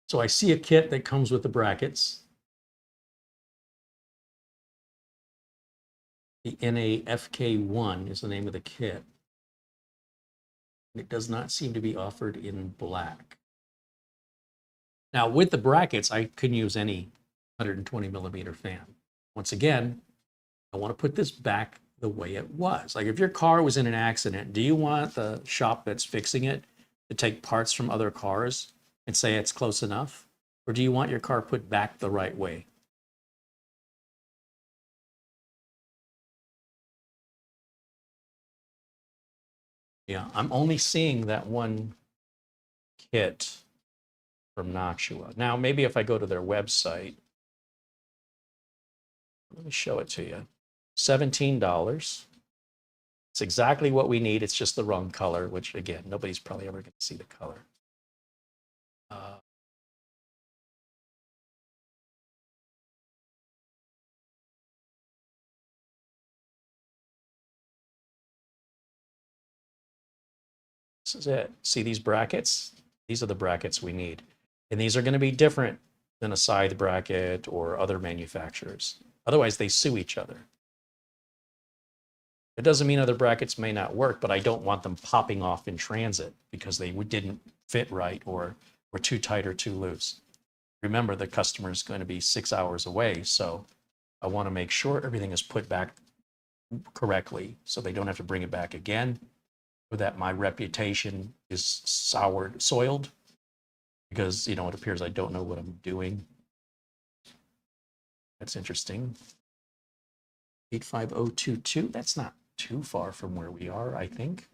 So I see a kit that comes with the brackets. The NAFK1 is the name of the kit. It does not seem to be offered in black. Now, with the brackets, I can use any 120 millimeter fan. Once again, I want to put this back the way it was. Like if your car was in an accident, do you want the shop that's fixing it to take parts from other cars and say it's close enough? Or do you want your car put back the right way? Yeah, I'm only seeing that one kit from Noctua. Now, maybe if I go to their website, let me show it to you. $17. It's exactly what we need. It's just the wrong color, which again, nobody's probably ever going to see the color. This is it. See these brackets? These are the brackets we need. And these are going to be different than a Scythe bracket or other manufacturers. Otherwise, they sue each other. It doesn't mean other brackets may not work, but I don't want them popping off in transit because they didn't fit right or were too tight or too loose. Remember, the customer is going to be 6 hours away, so I want to make sure everything is put back correctly so they don't have to bring it back again. or that my reputation is soiled, because, you know, it appears I don't know what I'm doing. That's interesting. 85022, that's not too far from where we are, I think.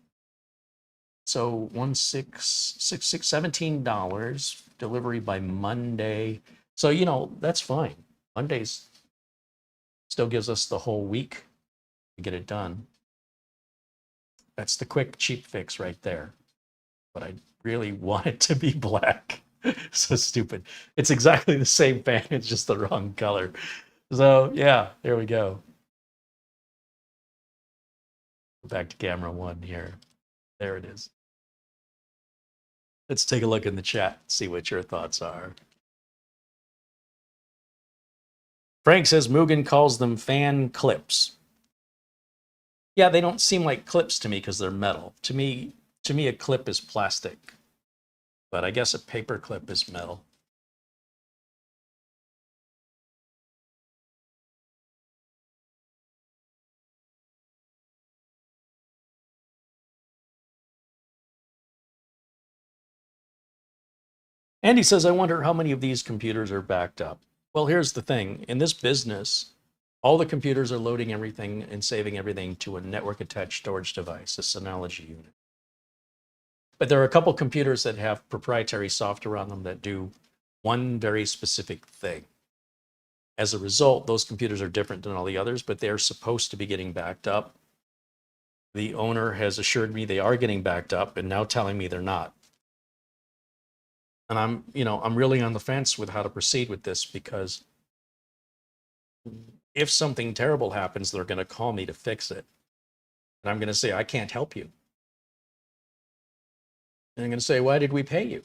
So $17, delivery by Monday. So, you know, that's fine. Mondays still gives us the whole week to get it done. That's the quick, cheap fix right there. But I really want it to be black. So stupid. It's exactly the same fan, it's just the wrong color. So yeah, there we go. Back to camera one here. There it is. Let's take a look in the chat, see what your thoughts are. Frank says Mugen calls them fan clips. Yeah, they don't seem like clips to me because they're metal. To me, a clip is plastic, but I guess a paper clip is metal. Andy says, I wonder how many of these computers are backed up. Well, here's the thing. In this business, all the computers are loading everything and saving everything to a network-attached storage device, a Synology unit. But there are a couple computers that have proprietary software on them that do one very specific thing. As a result, those computers are different than all the others, but they're supposed to be getting backed up. The owner has assured me they are getting backed up and now telling me they're not. And I'm really on the fence with how to proceed with this, because if something terrible happens, they're going to call me to fix it. And I'm going to say, I can't help you. And I'm going to say, why did we pay you?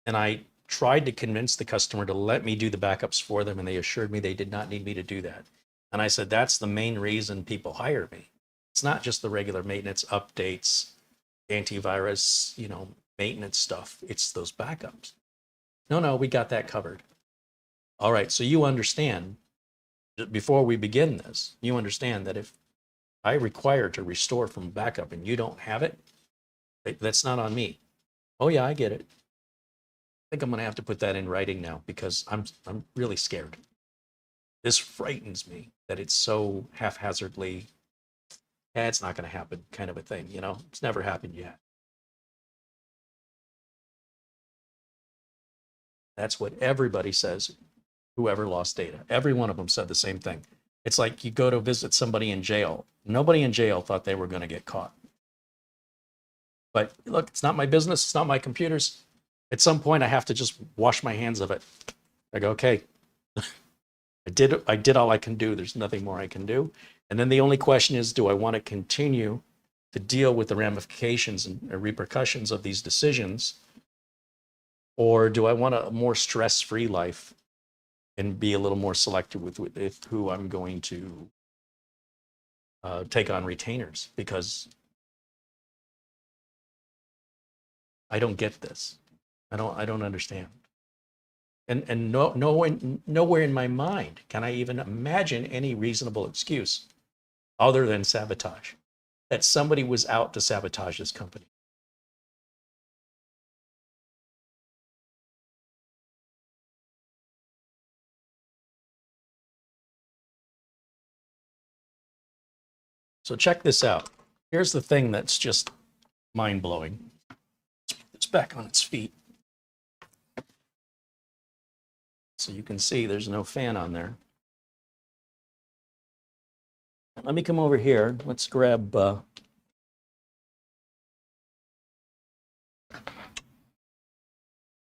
And I tried to convince the customer to let me do the backups for them, and they assured me they did not need me to do that. And I said, that's the main reason people hire me. It's not just the regular maintenance, updates, antivirus, maintenance stuff. It's those backups. No, we got that covered. All right, so you understand, before we begin this, you understand that if I require to restore from backup and you don't have it, that's not on me. Oh yeah, I get it. I think I'm going to have to put that in writing now, because I'm really scared. This frightens me that it's so haphazardly, it's not going to happen kind of a thing, It's never happened yet. That's what everybody says, whoever lost data. Every one of them said the same thing. It's like you go to visit somebody in jail. Nobody in jail thought they were going to get caught. But look, it's not my business. It's not my computers. At some point, I have to just wash my hands of it. I go, okay, I did all I can do. There's nothing more I can do. And then the only question is, do I want to continue to deal with the ramifications and repercussions of these decisions? Or do I want a more stress-free life and be a little more selective with who I'm going to take on retainers? Because I don't get this. I don't understand. And nowhere in my mind can I even imagine any reasonable excuse other than sabotage, that somebody was out to sabotage this company. So check this out. Here's the thing that's just mind-blowing. It's back on its feet. So you can see there's no fan on there. Let me come over here. Let's grab...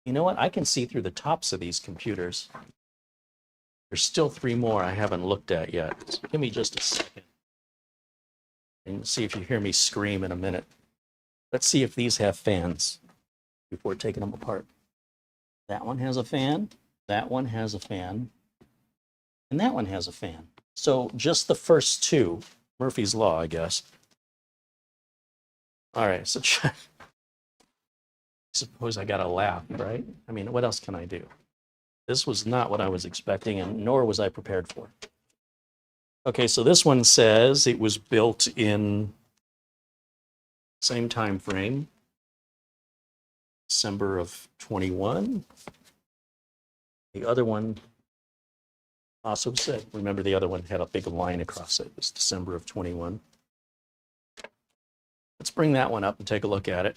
You know what? I can see through the tops of these computers. There's still 3 more I haven't looked at yet. So give me just a second. And see if you hear me scream in a minute. Let's see if these have fans before taking them apart. That one has a fan. That one has a fan. And that one has a fan. So just the first 2, Murphy's Law, I guess. All right, so I suppose I gotta laugh, right? I mean, what else can I do? This was not what I was expecting, and nor was I prepared for. Okay, so this one says it was built in Same time frame. December of 21. The other one also said, remember the other one had a big line across it. It was December of 21. Let's bring that one up and take a look at it.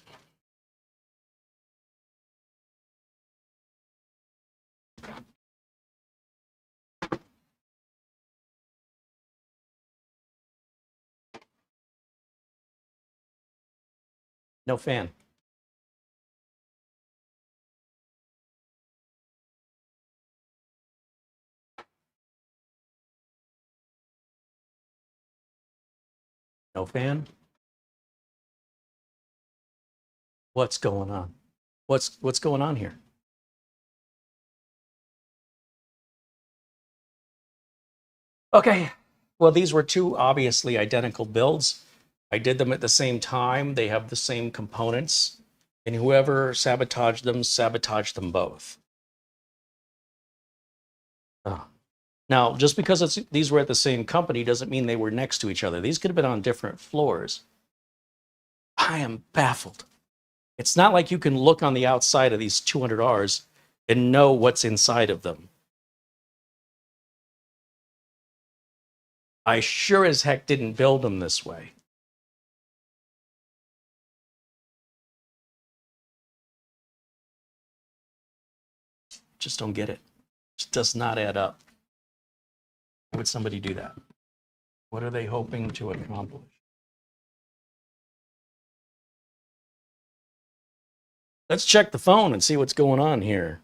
No fan. No fan. What's going on? What's going on here? Okay. Well, these were two obviously identical builds. I did them at the same time. They have the same components. And whoever sabotaged them both. Oh. Now, just because these were at the same company doesn't mean they were next to each other. These could have been on different floors. I am baffled. It's not like you can look on the outside of these 200Rs and know what's inside of them. I sure as heck didn't build them this way. Just don't get it. It does not add up. Why would somebody do that? What are they hoping to accomplish? Let's check the phone and see what's going on here.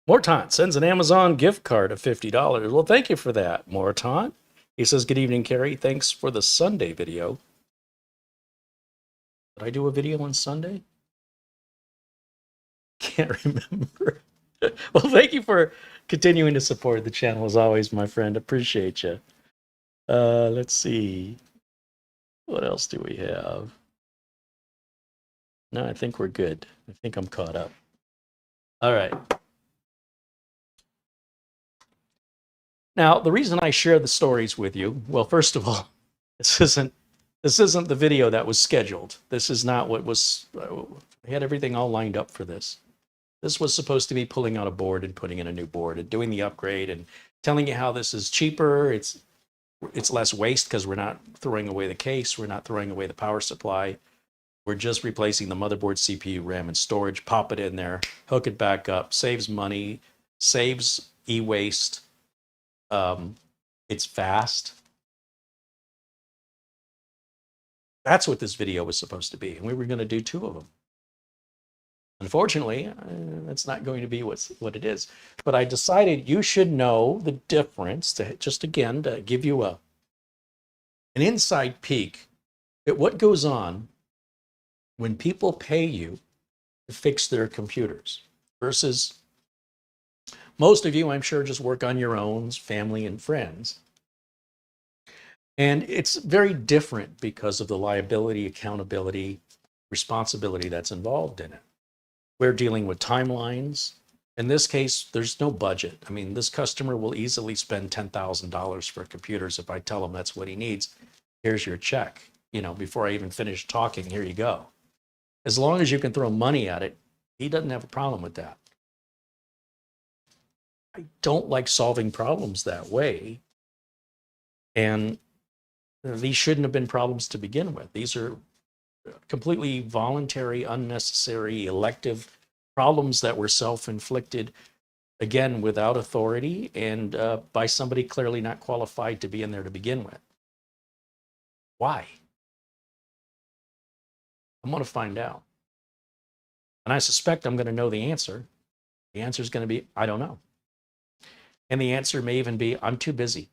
Morton sends an Amazon gift card of $50. Well, thank you for that, Morton. He says, good evening, Carey. Thanks for the Sunday video. Did I do a video on Sunday? Can't remember. Well, thank you for continuing to support the channel as always, my friend. Appreciate you. Let's see. What else do we have? No, I think we're good. I think I'm caught up. All right. Now, the reason I share the stories with you, well, first of all, this isn't the video that was scheduled. This is not what was, I had everything all lined up for this. This was supposed to be pulling out a board and putting in a new board and doing the upgrade and telling you how this is cheaper. It's less waste because we're not throwing away the case. We're not throwing away the power supply. We're just replacing the motherboard, CPU, RAM, and storage. Pop it in there, hook it back up, saves money, saves e-waste. It's fast. That's what this video was supposed to be, and we were going to do 2 of them. Unfortunately, that's not going to be what it is. But I decided you should know the difference, to just again to give you an inside peek at what goes on when people pay you to fix their computers versus most of you, I'm sure, just work on your own, family and friends. And it's very different because of the liability, accountability, responsibility that's involved in it. We're dealing with timelines. In this case, there's no budget. I mean, this customer will easily spend $10,000 for computers if I tell him that's what he needs. Here's your check. You know, before I even finish talking, here you go. As long as you can throw money at it, he doesn't have a problem with that. I don't like solving problems that way. And these shouldn't have been problems to begin with. These are completely voluntary, unnecessary, elective problems that were self-inflicted, again, without authority and by somebody clearly not qualified to be in there to begin with. Why? I'm going to find out. And I suspect I'm going to know the answer. The answer is going to be, I don't know. And the answer may even be, I'm too busy.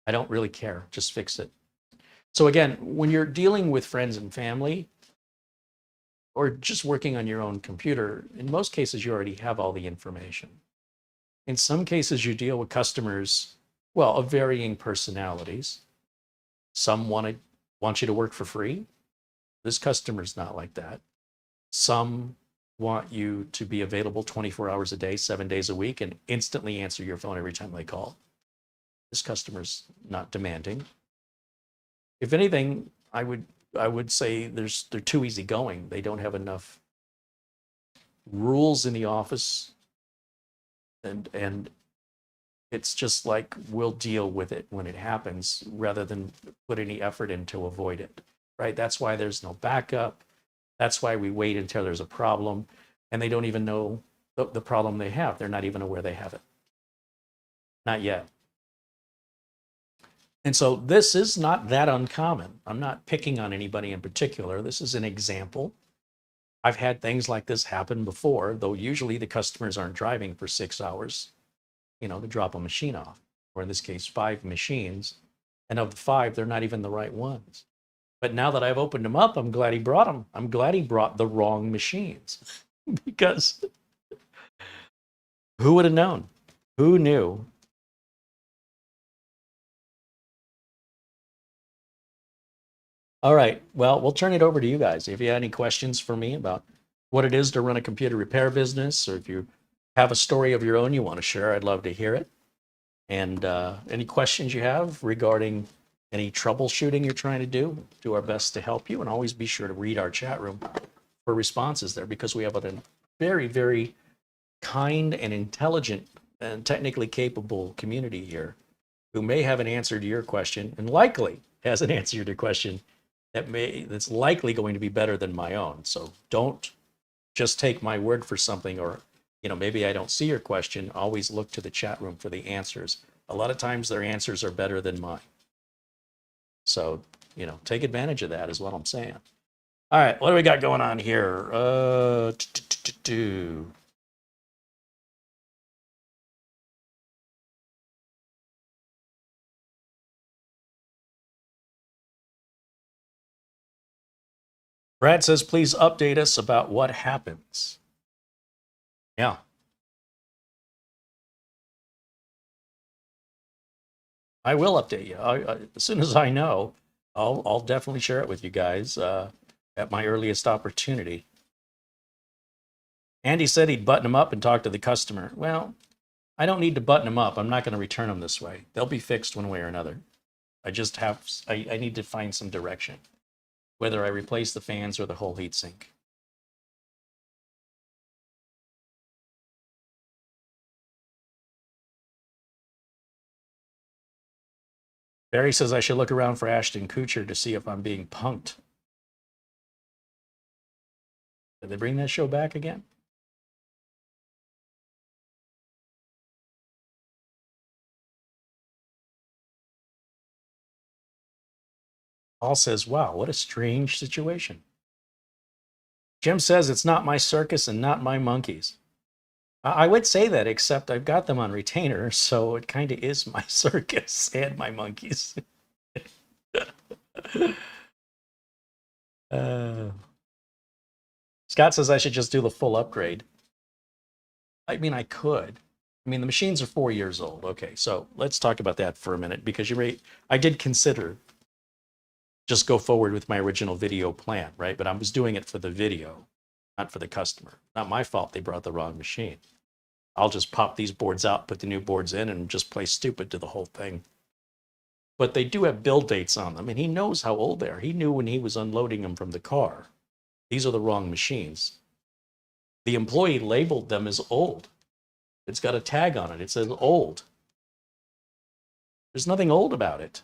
I don't really care. Just fix it. So again, when you're dealing with friends and family, or just working on your own computer, in most cases, you already have all the information. In some cases, you deal with customers Well, of varying personalities. Some want you to work for free. This customer's not like that. Some want you to be available 24 hours a day, 7 days a week, and instantly answer your phone every time they call. This customer's not demanding. If anything, I would say they're too easygoing. They don't have enough rules in the office, and it's just like we'll deal with it when it happens rather than put any effort in to avoid it, right? That's why there's no backup. That's why we wait until there's a problem, and they don't even know the problem they have. They're not even aware they have it. Not yet. And so this is not that uncommon. I'm not picking on anybody in particular. This is an example. I've had things like this happen before, though usually the customers aren't driving for 6 hours, to drop a machine off, or in this case, 5 machines. And of the 5, they're not even the right ones. But now that I've opened them up, I'm glad he brought them. I'm glad he brought the wrong machines because who would have known? Who knew? All right, well, we'll turn it over to you guys. If you have any questions for me about what it is to run a computer repair business, or if you have a story of your own you want to share, I'd love to hear it. And any questions you have regarding any troubleshooting you're trying to do our best to help you. And always be sure to read our chat room for responses there, because we have a very, very kind and intelligent and technically capable community here who may have an answer to your question, and likely has an answer to your question that's likely going to be better than my own. So don't just take my word for something, or maybe I don't see your question. Always look to the chat room for the answers. A lot of times their answers are better than mine. So, take advantage of that is what I'm saying. All right, what do we got going on here? Brad says, please update us about what happens. Yeah. I will update you. As soon as I know, I'll definitely share it with you guys at my earliest opportunity. Andy said he'd button them up and talk to the customer. Well, I don't need to button them up. I'm not going to return them this way. They'll be fixed one way or another. I need to find some direction, whether I replace the fans or the whole heatsink. Barry says I should look around for Ashton Kutcher to see if I'm being punked. Did they bring that show back again? Paul says, wow, what a strange situation. Jim says it's not my circus and not my monkeys. I would say that, except I've got them on retainer, so it kind of is my circus and my monkeys. Scott says I should just do the full upgrade. I mean, I could. I mean, the machines are 4 years old. Okay, so let's talk about that for a minute, because I did consider just go forward with my original video plan, right? But I was doing it for the video, not for the customer. Not my fault they brought the wrong machine. I'll just pop these boards out, put the new boards in, and just play stupid to the whole thing. But they do have build dates on them, and he knows how old they are. He knew when he was unloading them from the car. These are the wrong machines. The employee labeled them as old. It's got a tag on it. It says old. There's nothing old about it.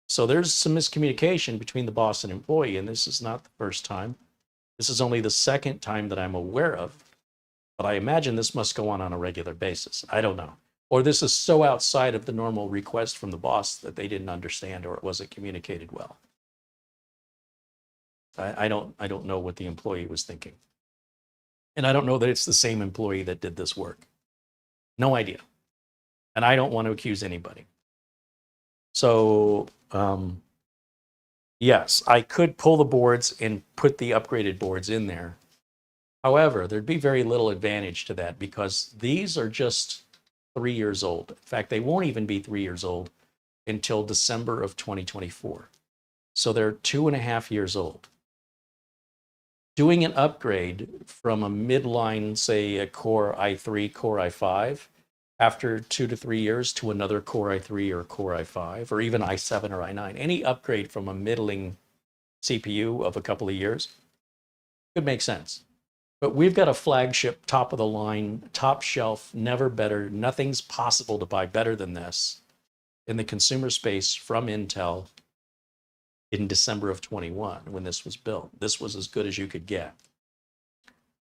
So there's some miscommunication between the boss and employee, and this is not the first time. This is only the second time that I'm aware of. But I imagine this must go on a regular basis. I don't know. Or this is so outside of the normal request from the boss that they didn't understand, or it wasn't communicated well. I don't know what the employee was thinking. And I don't know that it's the same employee that did this work. No idea. And I don't want to accuse anybody. So, yes, I could pull the boards and put the upgraded boards in there. However, there'd be very little advantage to that, because these are just 3 years old. In fact, they won't even be 3 years old until December of 2024. So they're 2.5 years old. Doing an upgrade from a midline, say a Core i3, Core i5, after 2 to 3 years to another Core i3 or Core i5, or even i7 or i9, any upgrade from a middling CPU of a couple of years could make sense. But we've got a flagship, top of the line, top shelf, never better. Nothing's possible to buy better than this in the consumer space from Intel in December of 21 when this was built. This was as good as you could get.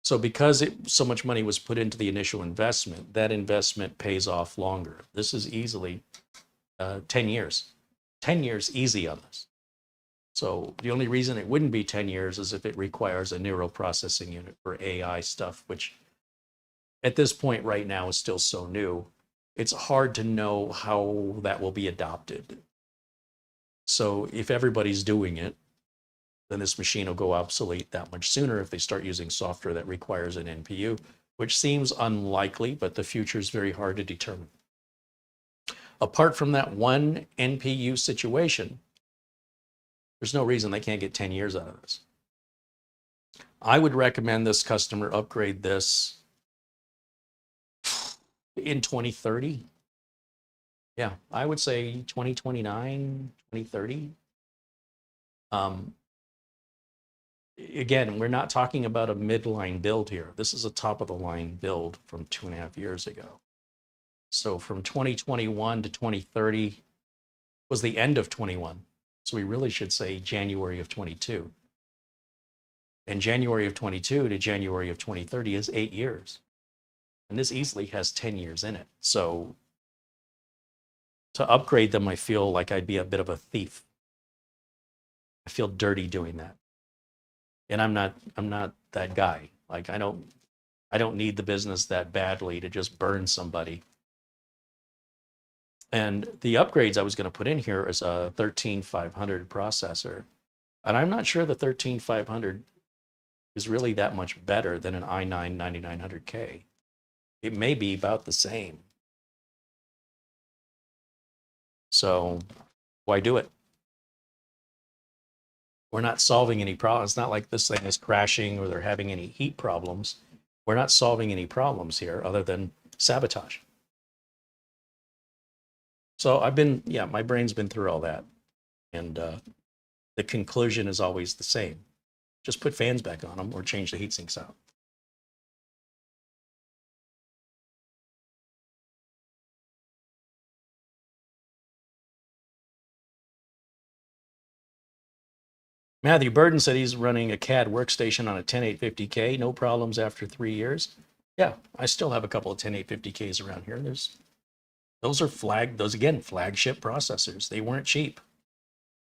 So because so much money was put into the initial investment, that investment pays off longer. This is easily 10 years. 10 years easy on this. So the only reason it wouldn't be 10 years is if it requires a neural processing unit for AI stuff, which at this point right now is still so new. It's hard to know how that will be adopted. So if everybody's doing it, then this machine will go obsolete that much sooner if they start using software that requires an NPU, which seems unlikely, but the future is very hard to determine. Apart from that one NPU situation, there's no reason they can't get 10 years out of this. I would recommend this customer upgrade this in 2030. Yeah, I would say 2029, 2030. Again, we're not talking about a midline build here. This is a top of the line build from 2.5 years ago. So from 2021 to 2030 was the end of 21. So we really should say January of 22. And January of 22 to January of 2030 is 8 years. And this easily has 10 years in it. So to upgrade them, I feel like I'd be a bit of a thief. I feel dirty doing that. And I'm not that guy. Like I don't need the business that badly to just burn somebody. And the upgrades I was going to put in here is a 13500 processor. And I'm not sure the 13500 is really that much better than an i9 9900K. It may be about the same. So why do it? We're not solving any problems. It's not like this thing is crashing or they're having any heat problems. We're not solving any problems here other than sabotage. So my brain's been through all that. And the conclusion is always the same. Just put fans back on them or change the heat sinks out. Matthew Burden said he's running a CAD workstation on a 10850K, no problems after 3 years. Yeah, I still have a couple of 10850Ks around here. Those are flagship processors. They weren't cheap.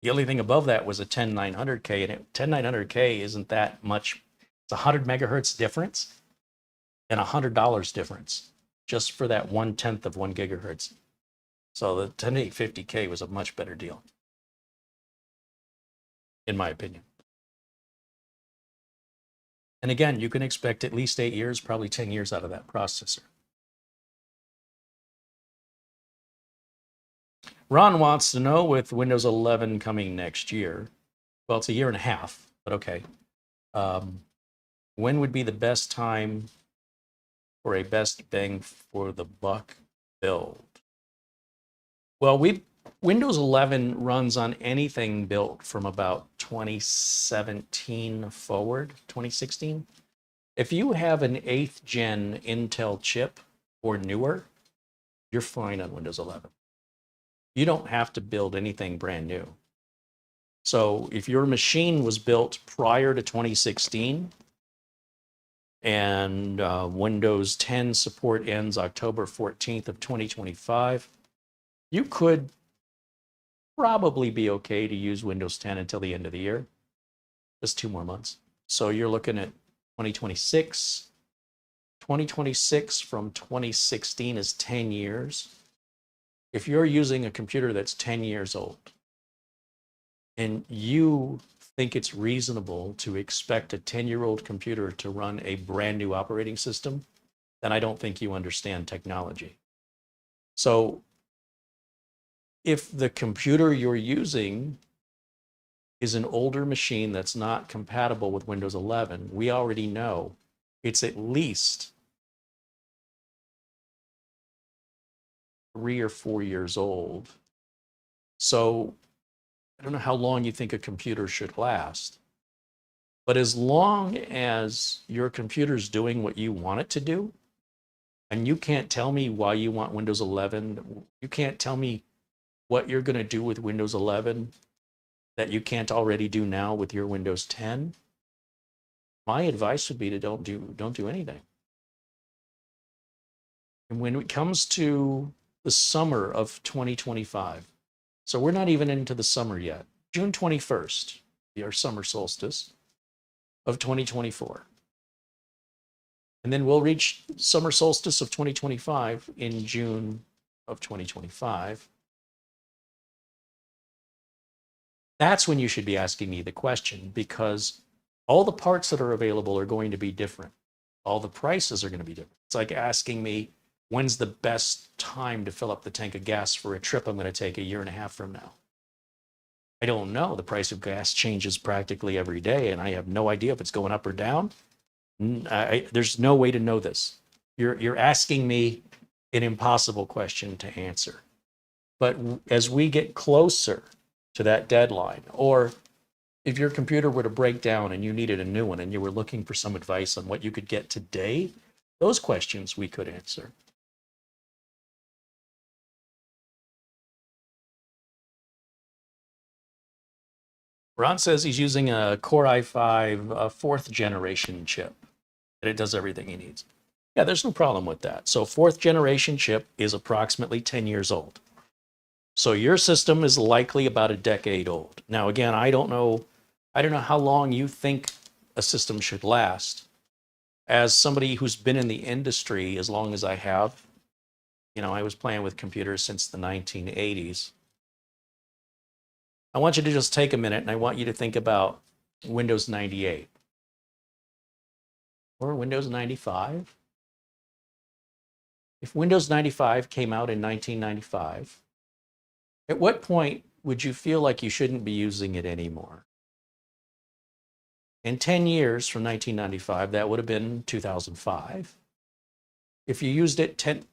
The only thing above that was a 10900K, and 10900K isn't that much. It's 100 megahertz difference and $100 difference just for that 1/10 of 1 gigahertz. So the 10850K was a much better deal, in my opinion. And again, you can expect at least 8 years, probably 10 years out of that processor. Ron wants to know, with Windows 11 coming next year, well, it's a year and a half, but okay. When would be the best time for a best bang for the buck build? Well, Windows 11 runs on anything built from about 2017 forward, 2016. If you have an 8th gen Intel chip or newer, you're fine on Windows 11. You don't have to build anything brand new. So if your machine was built prior to 2016 and Windows 10 support ends October 14th of 2025, you could probably be okay to use Windows 10 until the end of the year, just 2 more months. So you're looking at 2026. 2026 from 2016 is 10 years. If you're using a computer that's 10 years old and you think it's reasonable to expect a 10-year-old computer to run a brand new operating system, then I don't think you understand technology. So if the computer you're using is an older machine that's not compatible with Windows 11, we already know it's at least 3 or 4 years old. So I don't know how long you think a computer should last, but as long as your computer's doing what you want it to do, and you can't tell me why you want Windows 11, you can't tell me what you're going to do with Windows 11 that you can't already do now with your Windows 10, my advice would be to don't do anything. And when it comes to the summer of 2025, so we're not even into the summer yet. June 21st, our summer solstice of 2024. And then we'll reach summer solstice of 2025 in June of 2025. That's when you should be asking me the question, because all the parts that are available are going to be different. All the prices are going to be different. It's like asking me, when's the best time to fill up the tank of gas for a trip I'm going to take 1.5 years from now? I don't know. The price of gas changes practically every day, and I have no idea if it's going up or down. There's no way to know this. You're asking me an impossible question to answer. But as we get closer to that deadline, or if your computer were to break down and you needed a new one and you were looking for some advice on what you could get today, those questions we could answer. Ron says he's using a Core i5 fourth generation chip, and it does everything he needs. Yeah, there's no problem with that. So fourth generation chip is approximately 10 years old. So your system is likely about a decade old. Now, again, I don't know how long you think a system should last. As somebody who's been in the industry as long as I have, I was playing with computers since the 1980s. I want you to just take a minute and I want you to think about Windows 98 or Windows 95. If Windows 95 came out in 1995, at what point would you feel like you shouldn't be using it anymore? In 10 years from 1995, that would have been 2005. If you used it 10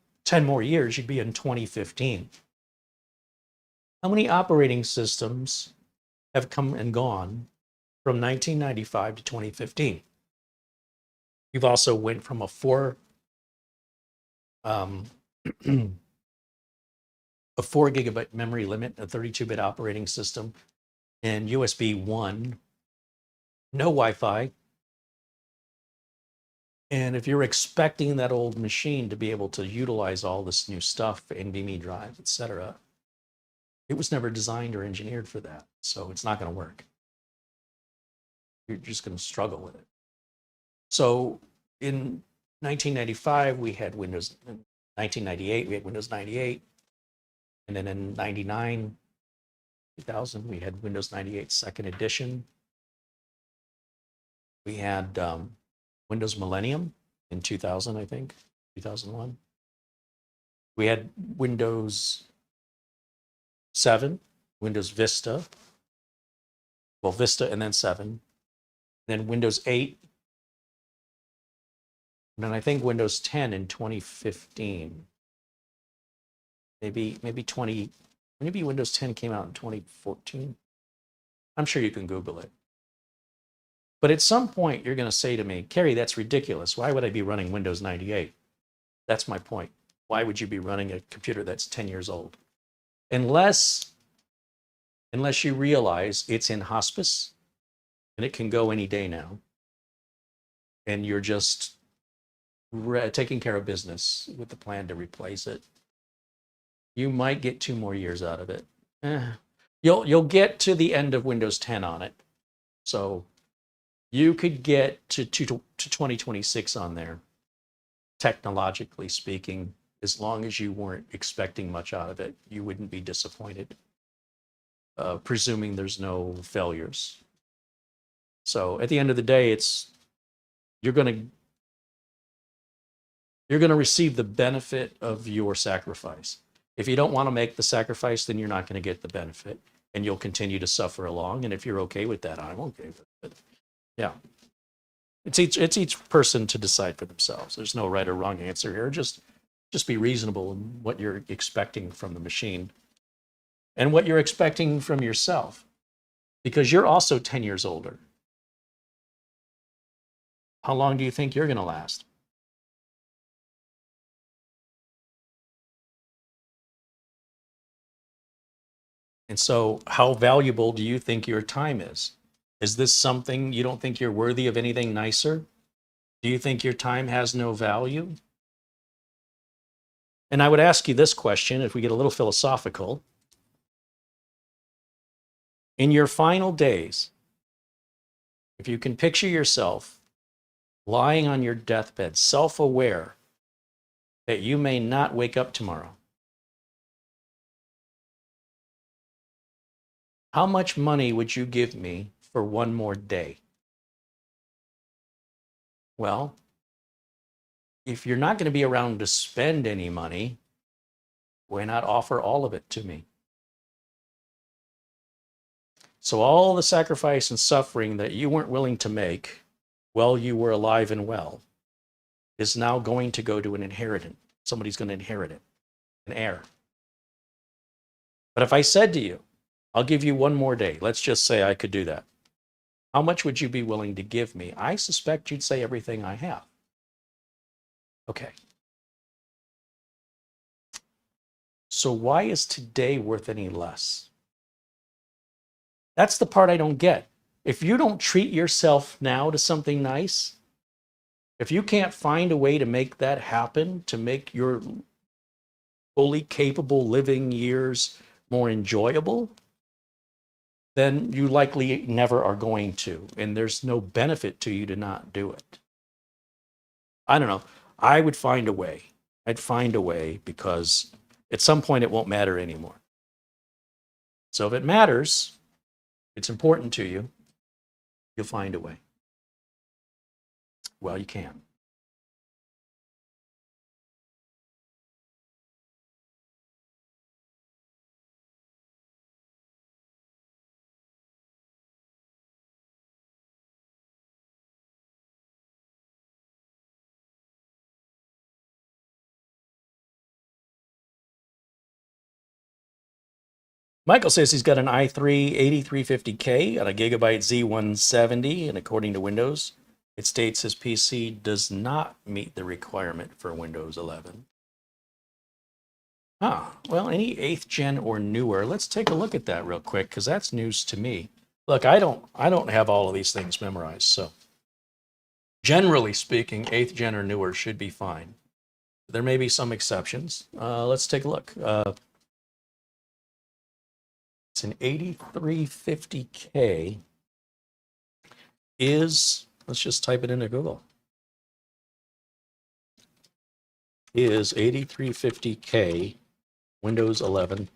more years, you'd be in 2015. How many operating systems have come and gone from 1995 to 2015? You've also went from a 4 gigabit memory limit, a 32-bit operating system, and USB 1, no Wi-Fi. And if you're expecting that old machine to be able to utilize all this new stuff, NVMe drive, etc., it was never designed or engineered for that. So it's not going to work. You're just going to struggle with it. So in 1995, we had Windows. In 1998, we had Windows 98. And then in 99, 2000, we had Windows 98 second edition. We had Windows Millennium in 2000, I think, 2001. We had Windows 7, Windows Vista, well, Vista and then 7, then Windows 8, and then I think Windows 10 in 2015. Maybe Windows 10 came out in 2014. I'm sure you can Google it. But at some point, you're going to say to me, Carey, that's ridiculous. Why would I be running Windows 98? That's my point. Why would you be running a computer that's 10 years old? Unless you realize it's in hospice and it can go any day now, and you're just taking care of business with the plan to replace it, you might get 2 more years out of it. You'll get to the end of Windows 10 on it. So you could get to 2026 on there, technologically speaking. As long as you weren't expecting much out of it, you wouldn't be disappointed, presuming there's no failures. So at the end of the day, you're going to receive the benefit of your sacrifice. If you don't want to make the sacrifice, then you're not going to get the benefit and you'll continue to suffer along. And if you're okay with that, I'm okay with it. Yeah. It's each person to decide for themselves. There's no right or wrong answer here. Just be reasonable in what you're expecting from the machine and what you're expecting from yourself, because you're also 10 years older. How long do you think you're going to last? And so how valuable do you think your time is? Is this something you don't think you're worthy of anything nicer? Do you think your time has no value? And I would ask you this question, if we get a little philosophical. In your final days, if you can picture yourself lying on your deathbed, self-aware that you may not wake up tomorrow, how much money would you give me for one more day? Well, if you're not going to be around to spend any money, why not offer all of it to me? So all the sacrifice and suffering that you weren't willing to make while you were alive and well is now going to go to an inheritant. Somebody's going to inherit it, an heir. But if I said to you, I'll give you one more day, let's just say I could do that, how much would you be willing to give me? I suspect you'd say everything I have. Okay. So why is today worth any less? That's the part I don't get. If you don't treat yourself now to something nice, if you can't find a way to make that happen, to make your fully capable living years more enjoyable, then you likely never are going to. And there's no benefit to you to not do it. I don't know. I would find a way. I'd find a way, because at some point it won't matter anymore. So if it matters, it's important to you, you'll find a way. Well, you can. Michael says he's got an i3 8350K on a Gigabyte Z170, and according to Windows, it states his PC does not meet the requirement for Windows 11. Well, any 8th gen or newer, let's take a look at that real quick, because that's news to me. Look, I don't have all of these things memorized, so generally speaking, 8th gen or newer should be fine. There may be some exceptions. Let's take a look. It's an 8350K is, let's just type it into Google, is 8350K Windows 11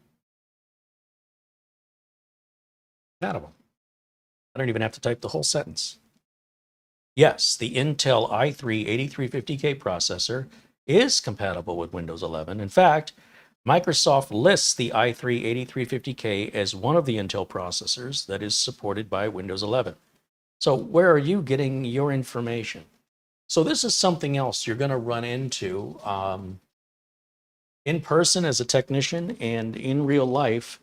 compatible? I don't even have to type the whole sentence. Yes, the Intel i3 8350K processor is compatible with Windows 11. In fact, Microsoft lists the i3 8350K as one of the Intel processors that is supported by Windows 11. So where are you getting your information? So this is something else you're going to run into in person as a technician and in real life.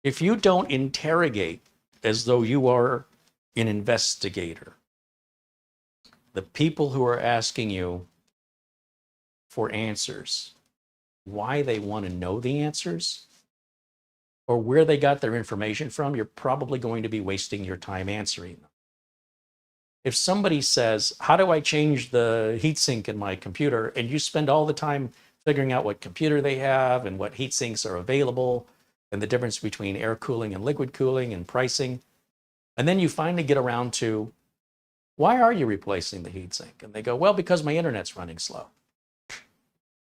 If you don't interrogate as though you are an investigator, the people who are asking you for answers, why they want to know the answers, or where they got their information from, you're probably going to be wasting your time answering them. If somebody says, how do I change the heatsink in my computer? And you spend all the time figuring out what computer they have and what heat sinks are available and the difference between air cooling and liquid cooling and pricing. And then you finally get around to, why are you replacing the heatsink? And they go, well, because my internet's running slow.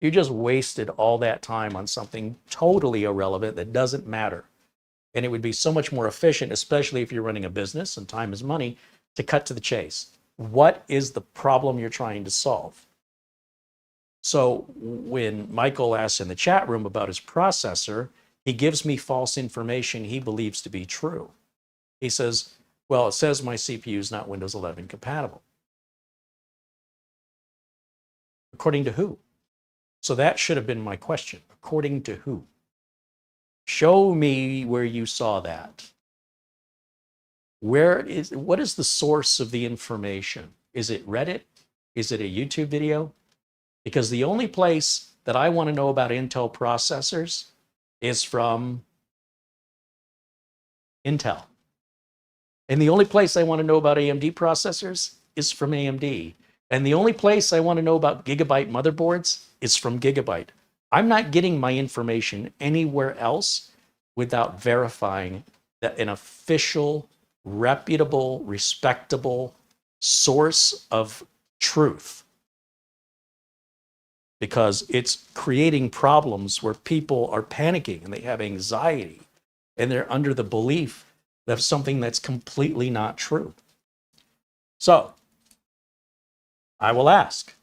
You just wasted all that time on something totally irrelevant that doesn't matter. And it would be so much more efficient, especially if you're running a business and time is money, to cut to the chase. What is the problem you're trying to solve? So when Michael asks in the chat room about his processor, he gives me false information he believes to be true. He says, well, it says my CPU is not Windows 11 compatible. According to who? So that should have been my question. According to who? Show me where you saw that. What is the source of the information? Is it Reddit? Is it a YouTube video? Because the only place that I want to know about Intel processors is from Intel. And the only place I want to know about AMD processors is from AMD. And the only place I want to know about Gigabyte motherboards is from Gigabyte. I'm not getting my information anywhere else without verifying that an official, reputable, respectable source of truth. Because it's creating problems where people are panicking and they have anxiety and they're under the belief of something that's completely not true. So I will ask,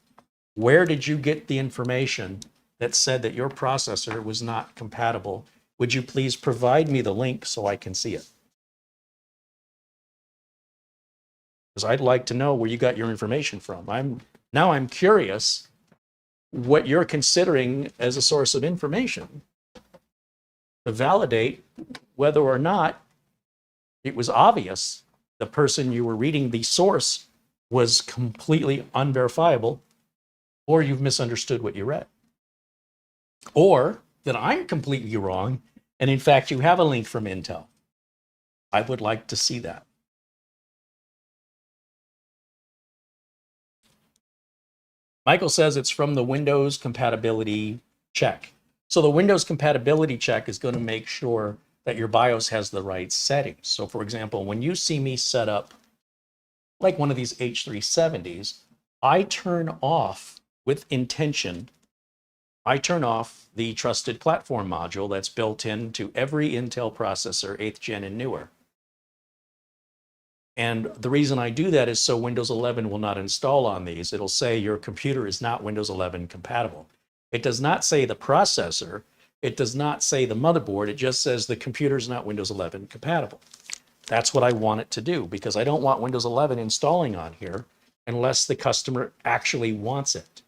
where did you get the information that said that your processor was not compatible? Would you please provide me the link so I can see it? Because I'd like to know where you got your information from. I'm curious what you're considering as a source of information to validate whether or not it was obvious the person you were reading the source was completely unverifiable, or you've misunderstood what you read, or that I'm completely wrong, and in fact, you have a link from Intel. I would like to see that. Michael says it's from the Windows compatibility check. So the Windows compatibility check is going to make sure that your BIOS has the right settings. So for example, when you see me set up like one of these H370s, I turn off with intention, I turn off the trusted platform module that's built into every Intel processor, 8th gen and newer. And the reason I do that is so Windows 11 will not install on these. It'll say your computer is not Windows 11 compatible. It does not say the processor. It does not say the motherboard. It just says the computer is not Windows 11 compatible. That's what I want it to do, because I don't want Windows 11 installing on here unless the customer actually wants it.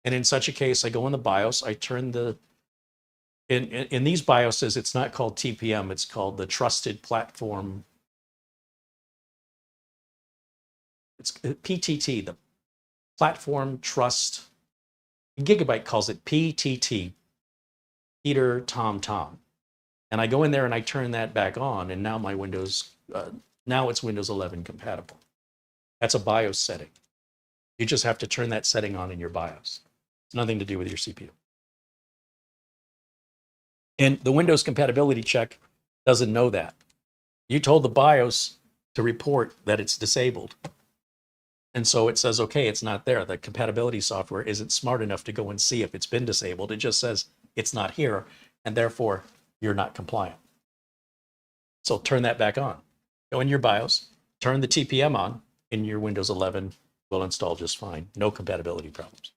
And in such a case, I go in the BIOS, I turn in these BIOSes, it's not called TPM, it's called the Trusted Platform. It's PTT, the Platform Trust. Gigabyte calls it PTT, Peter Tom Tom. And I go in there and I turn that back on, and now my Windows, now it's Windows 11 compatible. That's a BIOS setting. You just have to turn that setting on in your BIOS. It's nothing to do with your CPU. And the Windows compatibility check doesn't know that. You told the BIOS to report that it's disabled. And so it says, okay, it's not there. The compatibility software isn't smart enough to go and see if it's been disabled. It just says it's not here, and therefore you're not compliant. So turn that back on. Go in your BIOS, turn the TPM on, and your Windows 11 will install just fine. No compatibility problems.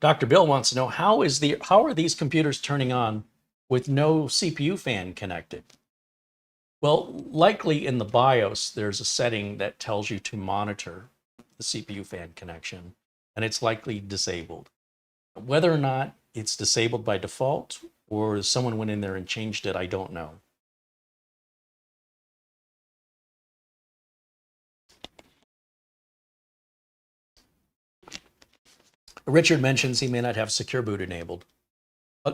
Dr. Bill wants to know, how are these computers turning on with no CPU fan connected? Well, likely in the BIOS, there's a setting that tells you to monitor the CPU fan connection, and it's likely disabled. Whether or not it's disabled by default or someone went in there and changed it, I don't know. Richard mentions he may not have Secure Boot enabled.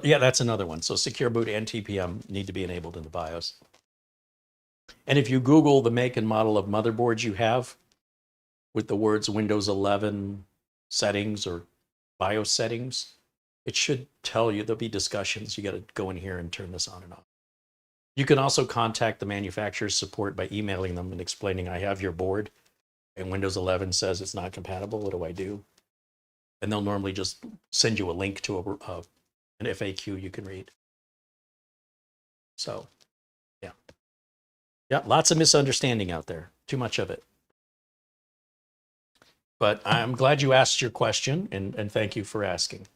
Yeah, that's another one. So Secure Boot and TPM need to be enabled in the BIOS. And if you Google the make and model of motherboards you have with the words Windows 11 settings or BIOS settings, it should tell you. There'll be discussions. You got to go in here and turn this on and off. You can also contact the manufacturer's support by emailing them and explaining, I have your board and Windows 11 says it's not compatible. What do I do? And they'll normally just send you a link to an FAQ you can read. So, yeah. Yeah, lots of misunderstanding out there. Too much of it. But I'm glad you asked your question, and thank you for asking.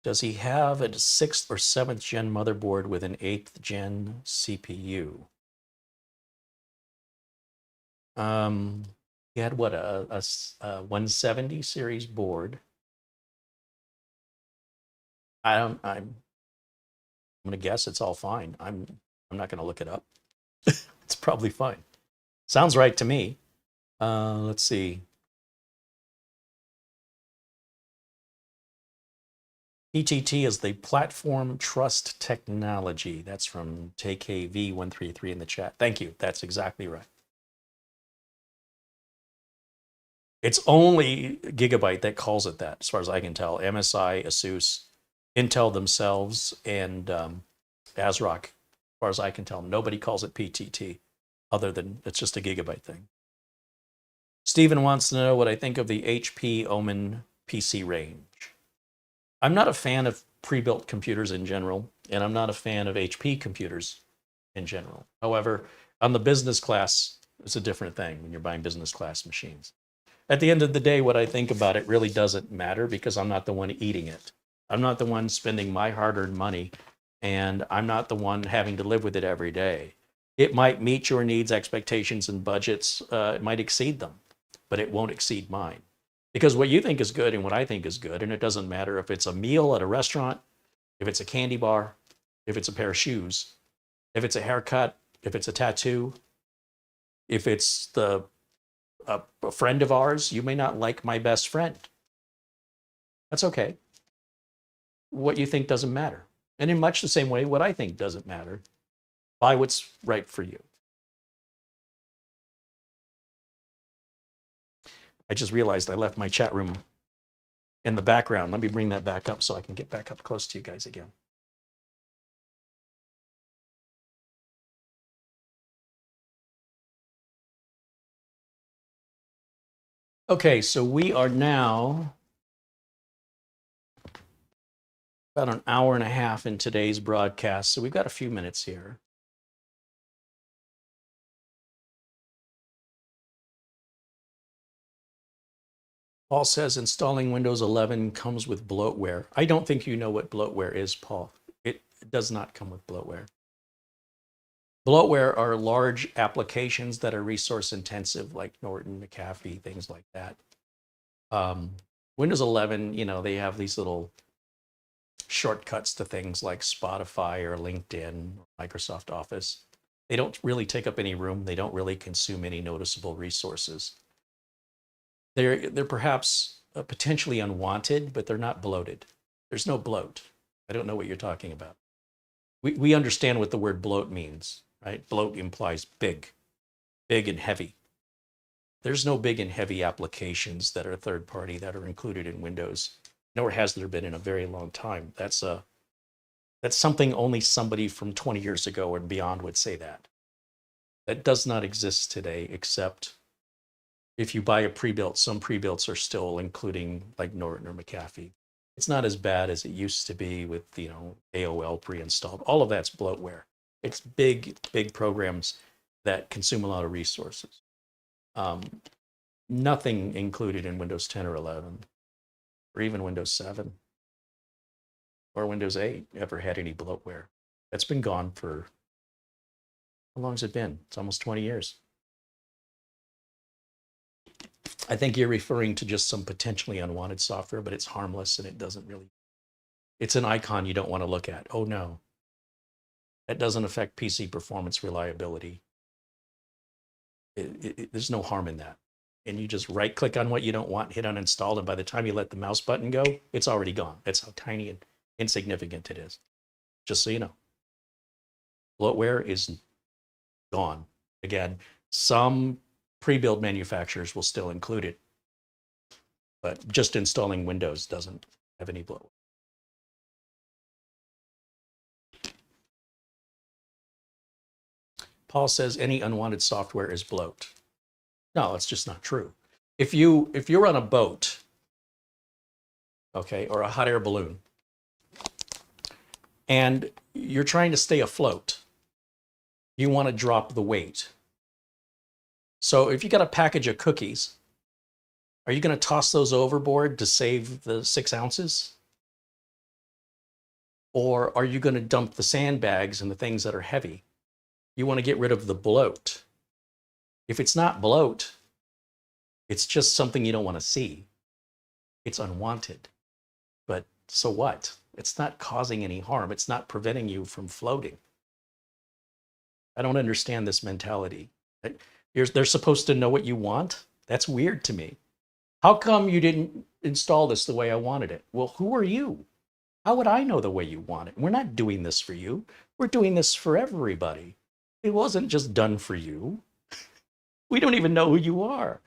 Does he have a 6th or 7th gen motherboard with an 8th gen CPU? He had what, a 170 series board. I'm gonna guess it's all fine. I'm not gonna look it up. It's probably fine. Sounds right to me. Let's see. PTT is the Platform Trust Technology. That's from TKV133 in the chat. Thank you. That's exactly right. It's only Gigabyte that calls it that, as far as I can tell. MSI, Asus, Intel themselves, and ASRock, as far as I can tell. Nobody calls it PTT, other than it's just a Gigabyte thing. Stephen wants to know what I think of the HP Omen PC range. I'm not a fan of pre-built computers in general, and I'm not a fan of HP computers in general. However, on the business class, it's a different thing when you're buying business class machines. At the end of the day, what I think about it really doesn't matter because I'm not the one eating it. I'm not the one spending my hard-earned money, and I'm not the one having to live with it every day. It might meet your needs, expectations, and budgets. It might exceed them, but it won't exceed mine. Because what you think is good and what I think is good, and it doesn't matter if it's a meal at a restaurant, if it's a candy bar, if it's a pair of shoes, if it's a haircut, if it's a tattoo, if it's a friend of ours, you may not like my best friend. That's okay. What you think doesn't matter. And in much the same way, what I think doesn't matter. Buy what's right for you. I just realized I left my chat room in the background. Let me bring that back up so I can get back up close to you guys again. Okay, so we are now about an hour and a half in today's broadcast, so we've got a few minutes here. Paul says installing Windows 11 comes with bloatware. I don't think you know what bloatware is, Paul. It does not come with bloatware. Bloatware are large applications that are resource intensive, like Norton, McAfee, things like that. Windows 11, you know, they have these little shortcuts to things like Spotify or LinkedIn, or Microsoft Office. They don't really take up any room. They don't really consume any noticeable resources. They're perhaps potentially unwanted, but they're not bloated. There's no bloat. I don't know what you're talking about. We understand what the word bloat means, right? Bloat implies big and heavy. There's no big and heavy applications that are third party that are included in Windows, nor has there been in a very long time. That's something only somebody from 20 years ago and beyond would say that. That does not exist today, except if you buy a pre-built. Some pre-builts are still including like Norton or McAfee. It's not as bad as it used to be with, you know, AOL pre-installed. All of that's bloatware. It's big programs that consume a lot of resources. Nothing included in Windows 10 or 11, or even Windows 7 or Windows 8 ever had any bloatware. That's been gone for, how long has it been? It's almost 20 years. I think you're referring to just some potentially unwanted software, but it's harmless and it doesn't really, it's an icon you don't want to look at. Oh no, that doesn't affect PC performance reliability. There's no harm in that. And you just right click on what you don't want, hit uninstall, and by the time you let the mouse button go, it's already gone. That's how tiny and insignificant it is. Just so you know. Bloatware is gone. Again, some pre-built manufacturers will still include it, but just installing Windows doesn't have any bloatware. Paul says any unwanted software is bloat. No, it's just not true. If you're on a boat okay, or a hot air balloon, and you're trying to stay afloat. You want to drop the weight. So if you got a package of cookies, are you going to toss those overboard to save the 6 ounces? Or are you going to dump the sandbags and the things that are heavy? You want to get rid of the bloat. If it's not bloat, it's just something you don't want to see. It's unwanted. But so what? It's not causing any harm. It's not preventing you from floating. I don't understand this mentality. They're supposed to know what you want? That's weird to me. How come you didn't install this the way I wanted it? Well, who are you? How would I know the way you want it? We're not doing this for you. We're doing this for everybody. It wasn't just done for you. We don't even know who you are.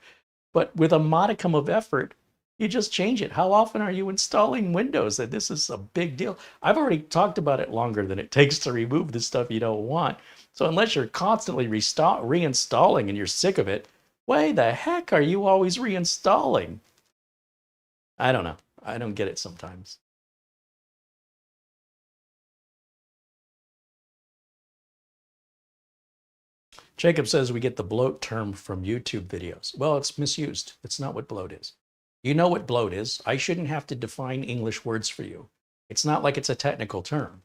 But with a modicum of effort, you just change it. How often are you installing Windows? And this is a big deal. I've already talked about it longer than it takes to remove the stuff you don't want. So unless you're constantly reinstalling and you're sick of it, why the heck are you always reinstalling? I don't know. I don't get it sometimes. Jacob says we get the bloat term from YouTube videos. Well, it's misused. It's not what bloat is. You know what bloat is. I shouldn't have to define English words for you. It's not like it's a technical term.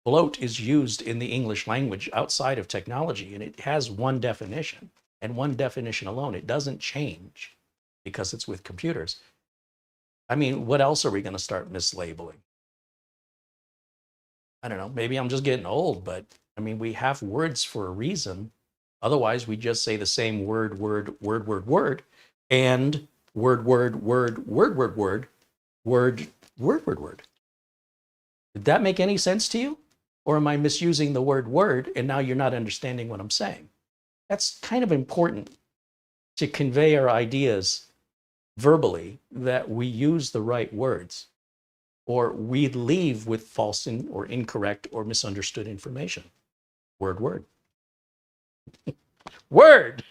Bloat is used in the English language outside of technology, and it has one definition, and one definition alone. It doesn't change because it's with computers. I mean, what else are we going to start mislabeling? I don't know. Maybe I'm just getting old, but I mean, we have words for a reason. Otherwise, we just say the same word, and word. Did that make any sense to you? Or am I misusing the word and now you're not understanding what I'm saying? That's kind of important to convey our ideas verbally, that we use the right words, or we leave with false or incorrect or misunderstood information. Word. Word!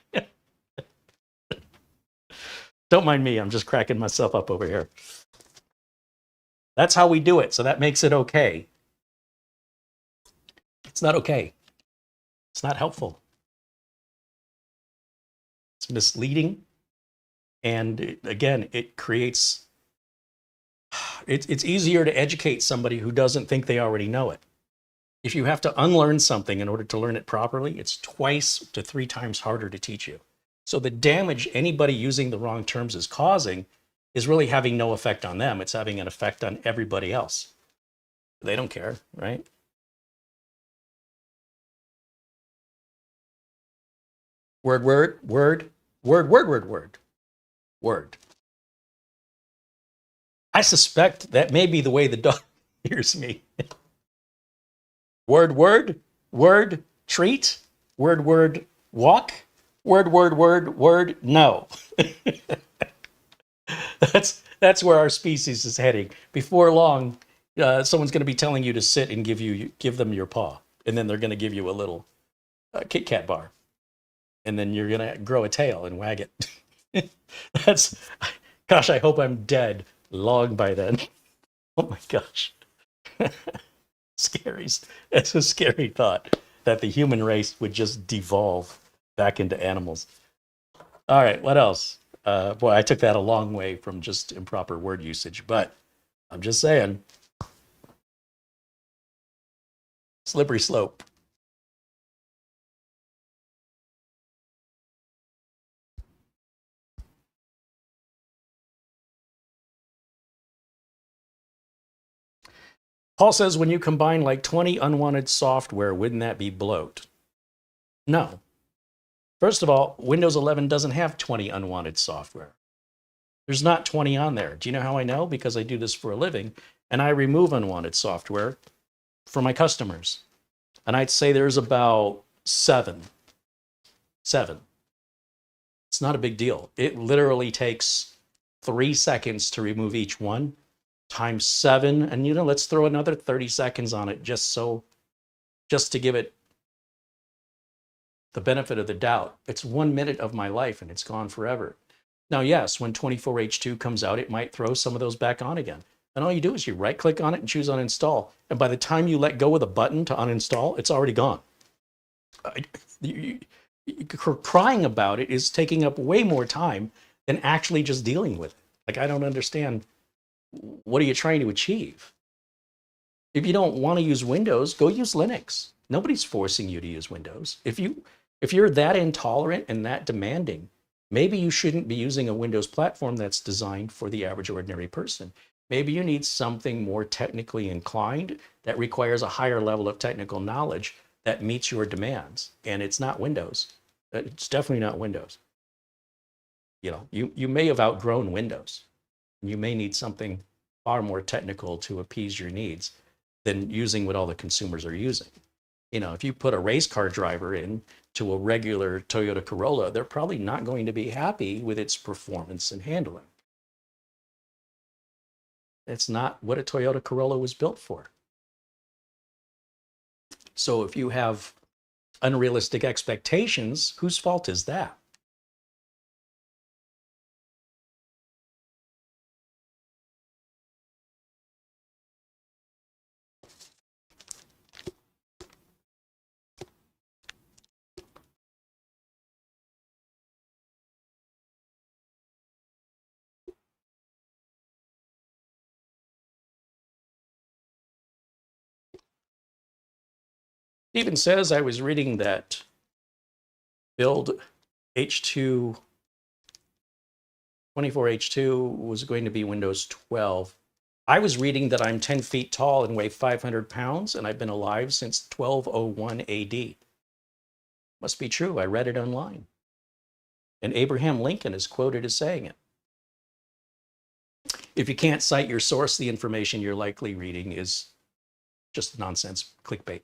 Don't mind me, I'm just cracking myself up over here. That's how we do it, so that makes it okay. It's not okay. It's not helpful. It's misleading. And again, it creates, it's easier to educate somebody who doesn't think they already know it. If you have to unlearn something in order to learn it properly, it's 2 to 3 times harder to teach you. So the damage anybody using the wrong terms is causing is really having no effect on them. It's having an effect on everybody else. They don't care, right? Word. I suspect that may be the way the dog hears me. Word, treat. Word, walk. Word, no. That's where our species is heading. Before long, someone's going to be telling you to sit and give them your paw, and then they're going to give you a little Kit Kat bar, and then you're going to grow a tail and wag it. Gosh, I hope I'm dead long by then. Oh my gosh. Scary. That's a scary thought, that the human race would just devolve back into animals. All right, what else? Boy, I took that a long way from just improper word usage, but I'm just saying. Slippery slope. Paul says, when you combine like 20 unwanted software, wouldn't that be bloat? No. First of all, Windows 11 doesn't have 20 unwanted software. There's not 20 on there. Do you know how I know? Because I do this for a living, and I remove unwanted software for my customers. And I'd say there's about 7. It's not a big deal. It literally takes 3 seconds to remove each one, times 7, and let's throw another 30 seconds on it just to give it the benefit of the doubt. It's 1 minute of my life and it's gone forever. Now, yes, when 24H2 comes out, it might throw some of those back on again. And all you do is you right click on it and choose uninstall. And by the time you let go of the button to uninstall, it's already gone. Crying about it is taking up way more time than actually just dealing with it. Like, I don't understand. What are you trying to achieve? If you don't want to use Windows, go use Linux. Nobody's forcing you to use Windows. If you're that intolerant and that demanding, maybe you shouldn't be using a Windows platform that's designed for the average ordinary person. Maybe you need something more technically inclined that requires a higher level of technical knowledge that meets your demands. And it's not Windows. It's definitely not Windows. You know, you may have outgrown Windows. You may need something far more technical to appease your needs than using what all the consumers are using. You know, if you put a race car driver in to a regular Toyota Corolla, they're probably not going to be happy with its performance and handling. It's not what a Toyota Corolla was built for. So if you have unrealistic expectations, whose fault is that? Steven says, I was reading that build H2, 24H2 was going to be Windows 12. I was reading that I'm 10 feet tall and weigh 500 pounds, and I've been alive since 1201 AD. Must be true. I read it online. And Abraham Lincoln is quoted as saying it. If you can't cite your source, the information you're likely reading is just nonsense, clickbait.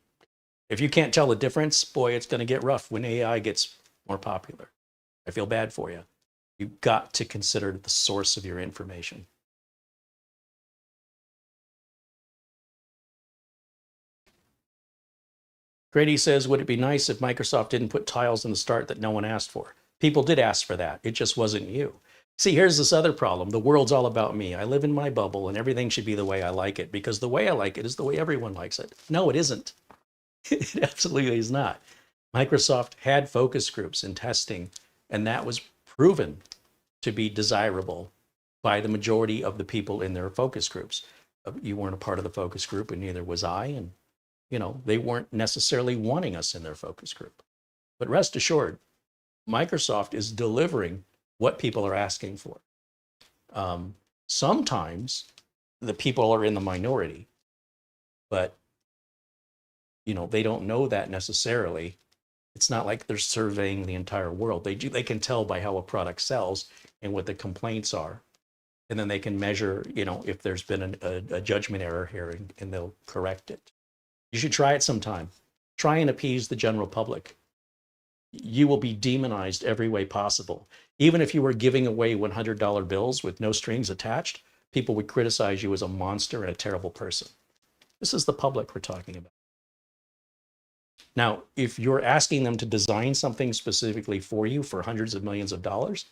If you can't tell the difference, boy, it's going to get rough when AI gets more popular. I feel bad for you. You've got to consider the source of your information. Grady says, would it be nice if Microsoft didn't put tiles in the start that no one asked for? People did ask for that. It just wasn't you. See, here's this other problem. The world's all about me. I live in my bubble and everything should be the way I like it because the way I like it is the way everyone likes it. No, it isn't. It absolutely is not. Microsoft had focus groups and testing, and that was proven to be desirable by the majority of the people in their focus groups. You weren't a part of the focus group, and neither was I. And, you know, they weren't necessarily wanting us in their focus group. But rest assured, Microsoft is delivering what people are asking for. Sometimes the people are in the minority, but you know, they don't know that necessarily. It's not like they're surveying the entire world. They can tell by how a product sells and what the complaints are. And then they can measure, you know, if there's been a judgment error here and they'll correct it. You should try it sometime. Try and appease the general public. You will be demonized every way possible. Even if you were giving away $100 bills with no strings attached, people would criticize you as a monster and a terrible person. This is the public we're talking about. Now, if you're asking them to design something specifically for you for hundreds of millions of dollars,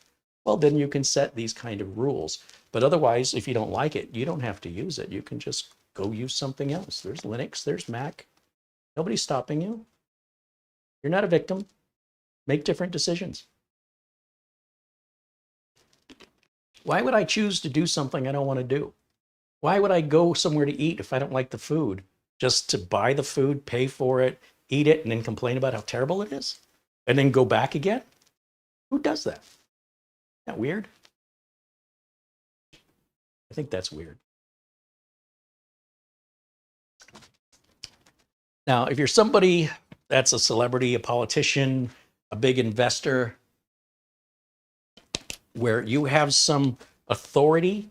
well, then you can set these kind of rules. But otherwise, if you don't like it, you don't have to use it. You can just go use something else. There's Linux, there's Mac. Nobody's stopping you. You're not a victim. Make different decisions. Why would I choose to do something I don't want to do? Why would I go somewhere to eat if I don't like the food? Just to buy the food, pay for it, eat it, and then complain about how terrible it is? And then go back again? Who does that? Isn't that weird? I think that's weird. Now, if you're somebody that's a celebrity, a politician, a big investor, where you have some authority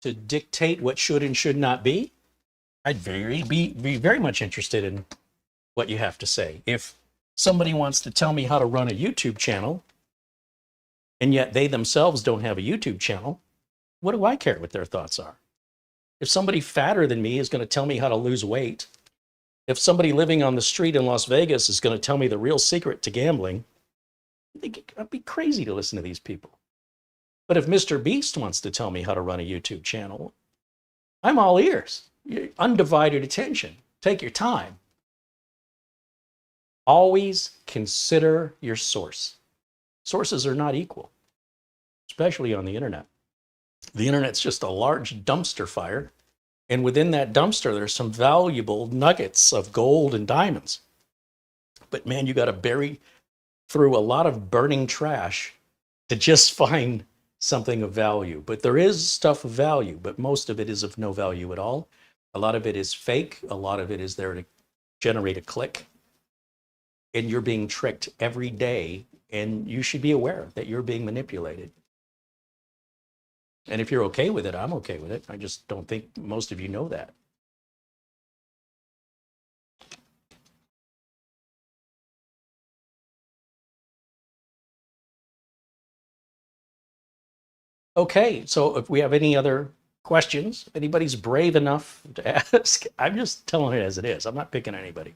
to dictate what should and should not be, I'd be very much interested in what you have to say. If somebody wants to tell me how to run a YouTube channel, and yet they themselves don't have a YouTube channel, what do I care what their thoughts are? If somebody fatter than me is going to tell me how to lose weight, if somebody living on the street in Las Vegas is going to tell me the real secret to gambling, I'd be crazy to listen to these people. But if Mr. Beast wants to tell me how to run a YouTube channel, I'm all ears. Undivided attention. Take your time. Always consider your source. Sources are not equal, especially on the internet. The internet's just a large dumpster fire. And within that dumpster, there's some valuable nuggets of gold and diamonds. But man, you got to bury through a lot of burning trash to just find something of value. But there is stuff of value, but most of it is of no value at all. A lot of it is fake. A lot of it is there to generate a click. And you're being tricked every day. And you should be aware that you're being manipulated. And if you're okay with it, I'm okay with it. I just don't think most of you know that. Okay, so if we have any other questions, if anybody's brave enough to ask, I'm just telling it as it is. I'm not picking anybody.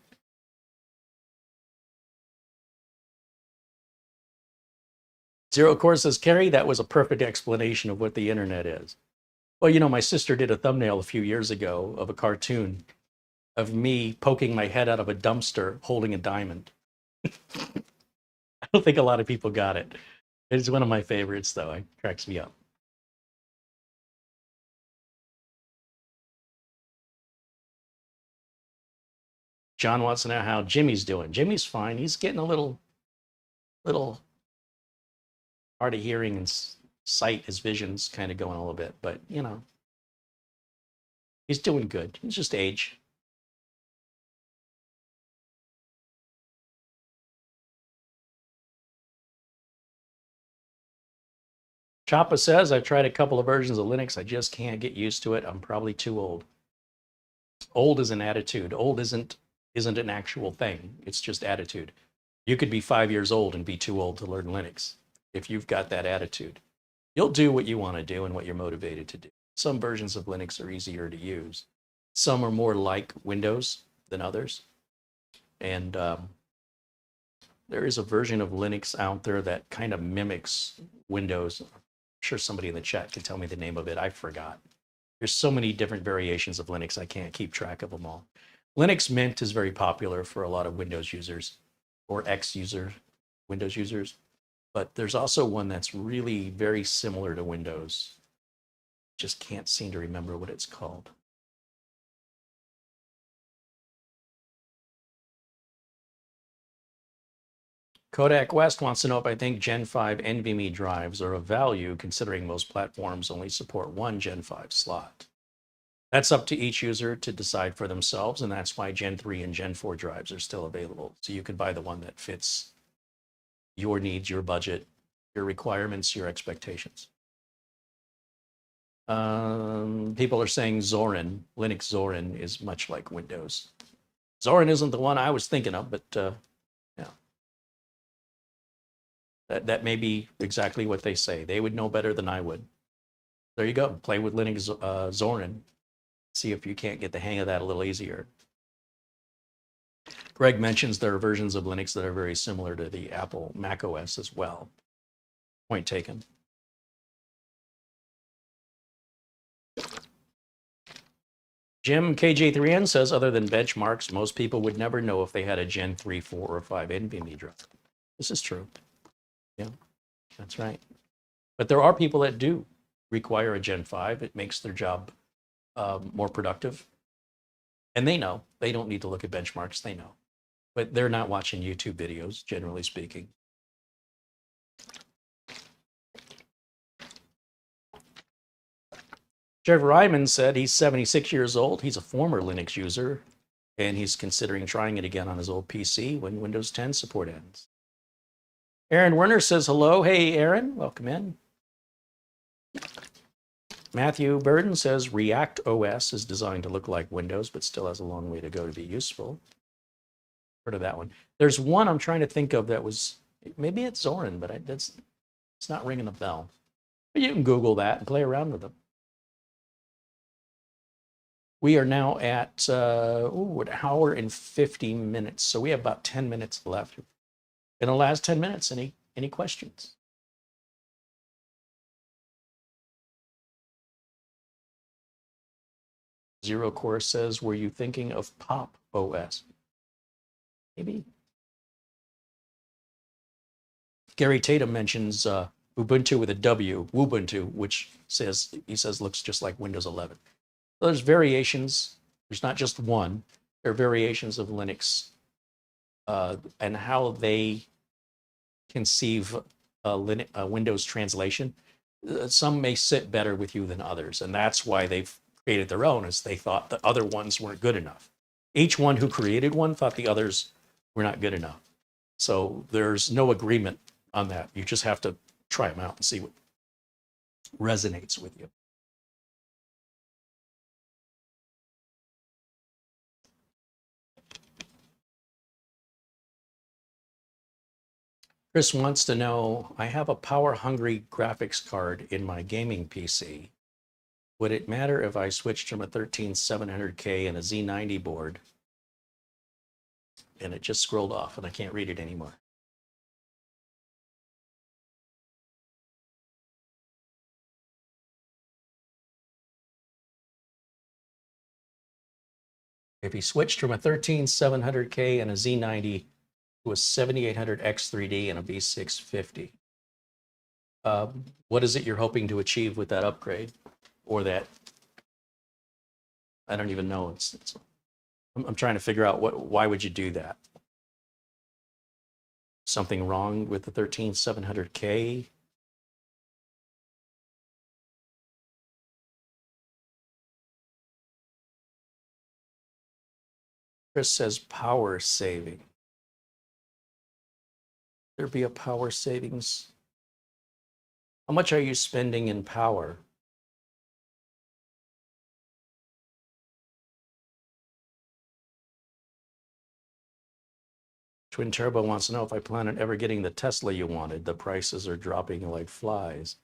Zero Core says, Carey, that was a perfect explanation of what the internet is. Well, you know, my sister did a thumbnail a few years ago of a cartoon of me poking my head out of a dumpster holding a diamond. I don't think a lot of people got it. It's one of my favorites, though. It cracks me up. John wants to know how Jimmy's doing. Jimmy's fine. He's getting a little hard of hearing and sight. His vision's kind of going a little bit, but you know, he's doing good. It's just age. Choppa says, I've tried a couple of versions of Linux. I just can't get used to it. I'm probably too old. Old is an attitude. Old isn't an actual thing. It's just attitude. You could be 5 years old and be too old to learn Linux if you've got that attitude. You'll do what you want to do and what you're motivated to do. Some versions of Linux are easier to use. Some are more like Windows than others. And there is a version of Linux out there that kind of mimics Windows. I'm sure somebody in the chat can tell me the name of it. I forgot. There's so many different variations of Linux, I can't keep track of them all. Linux Mint is very popular for a lot of Windows users or Windows users. But there's also one that's really very similar to Windows. Just can't seem to remember what it's called. Kodak West wants to know if I think Gen 5 NVMe drives are of value, considering most platforms only support one Gen 5 slot. That's up to each user to decide for themselves, and that's why Gen 3 and Gen 4 drives are still available. So you can buy the one that fits your needs, your budget, your requirements, your expectations. People are saying Zorin, Linux Zorin is much like Windows. Zorin isn't the one I was thinking of, but yeah. That may be exactly what they say. They would know better than I would. There you go. Play with Linux Zorin. See if you can't get the hang of that a little easier. Greg mentions there are versions of Linux that are very similar to the Apple Mac OS as well. Point taken. Jim KJ3N says, other than benchmarks, most people would never know if they had a Gen 3, 4, or 5 NVMe drive. This is true. Yeah, that's right. But there are people that do require a Gen 5. It makes their job more productive. And they know. They don't need to look at benchmarks. They know. But they're not watching YouTube videos, generally speaking. Jeff Ryman said he's 76 years old. He's a former Linux user, and he's considering trying it again on his old PC when Windows 10 support ends. Aaron Werner says hello. Hey, Aaron, welcome in. Matthew Burden says React OS is designed to look like Windows, but still has a long way to go to be useful. Heard of that one. There's one I'm trying to think of that was, maybe it's Zorin, but it's not ringing a bell. But you can Google that and play around with them. We are now at an hour and 50 minutes. So we have about 10 minutes left. In the last 10 minutes, any questions? Zero Core says, were you thinking of Pop OS? Maybe. Gary Tatum mentions Ubuntu with a W, Ubuntu, which he says looks just like Windows 11. So there's variations. There's not just one. There are variations of Linux and how they conceive Windows translation. Some may sit better with you than others, and that's why they've created their own, as they thought the other ones weren't good enough. Each one who created one thought the others were not good enough. So there's no agreement on that. You just have to try them out and see what resonates with you. Chris wants to know, I have a power-hungry graphics card in my gaming PC. Would it matter if I switched from a 13700K and a Z90 board? And it just scrolled off and I can't read it anymore. If he switched from a 13700K and a Z90 to a 7800X3D and a V650, what is it you're hoping to achieve with that upgrade? Or that, I don't even know. I'm trying to figure out why would you do that? Something wrong with the 13700K? Chris says power saving. There be a power savings? How much are you spending in power? Twin Turbo wants to know if I plan on ever getting the Tesla you wanted. The prices are dropping like flies.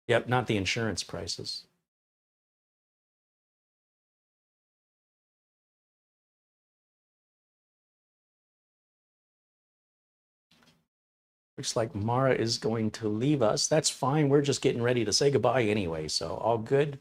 Yep, not the insurance prices. Looks like Mara is going to leave us. That's fine. We're just getting ready to say goodbye anyway, so all good.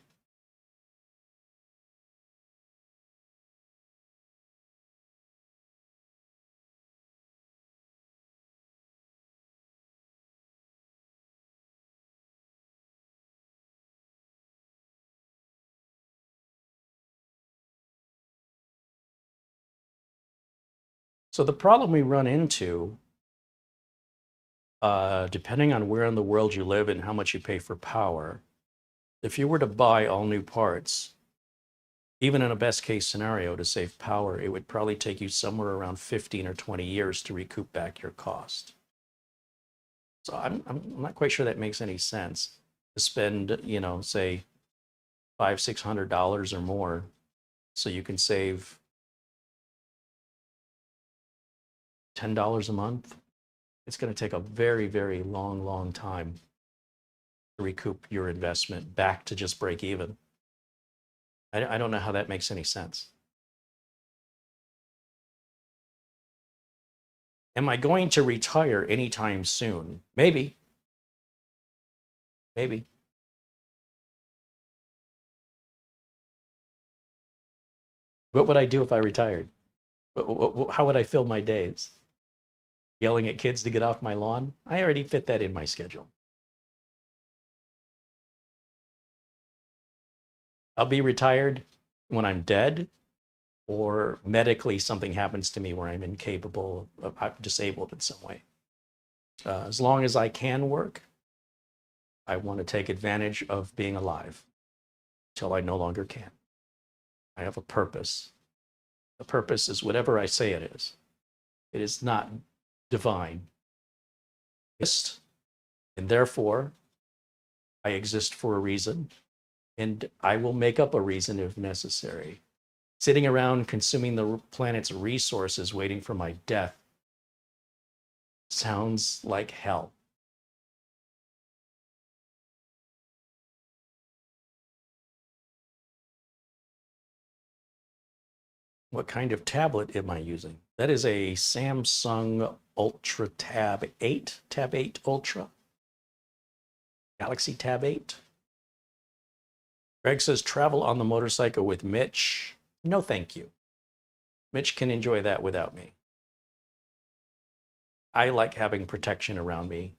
So the problem we run into, depending on where in the world you live and how much you pay for power, if you were to buy all new parts, even in a best case scenario to save power, it would probably take you somewhere around 15 or 20 years to recoup back your cost. So I'm not quite sure that makes any sense to spend, you know, say $500-600 or more so you can save $10 a month. It's going to take a very, very long time to recoup your investment back to just break even. I don't know how that makes any sense. Am I going to retire anytime soon? Maybe. Maybe. What would I do if I retired? How would I fill my days? Yelling at kids to get off my lawn? I already fit that in my schedule. I'll be retired when I'm dead, or medically something happens to me where I'm incapable, I'm disabled in some way. As long as I can work, I want to take advantage of being alive until I no longer can. I have a purpose. The purpose is whatever I say it is. It is not divine. And therefore, I exist for a reason, and I will make up a reason if necessary. Sitting around consuming the planet's resources waiting for my death sounds like hell. What kind of tablet am I using? That is a Samsung Ultra Tab 8, Tab 8 Ultra, Galaxy Tab 8. Greg says, travel on the motorcycle with Mitch. No, thank you. Mitch can enjoy that without me. I like having protection around me.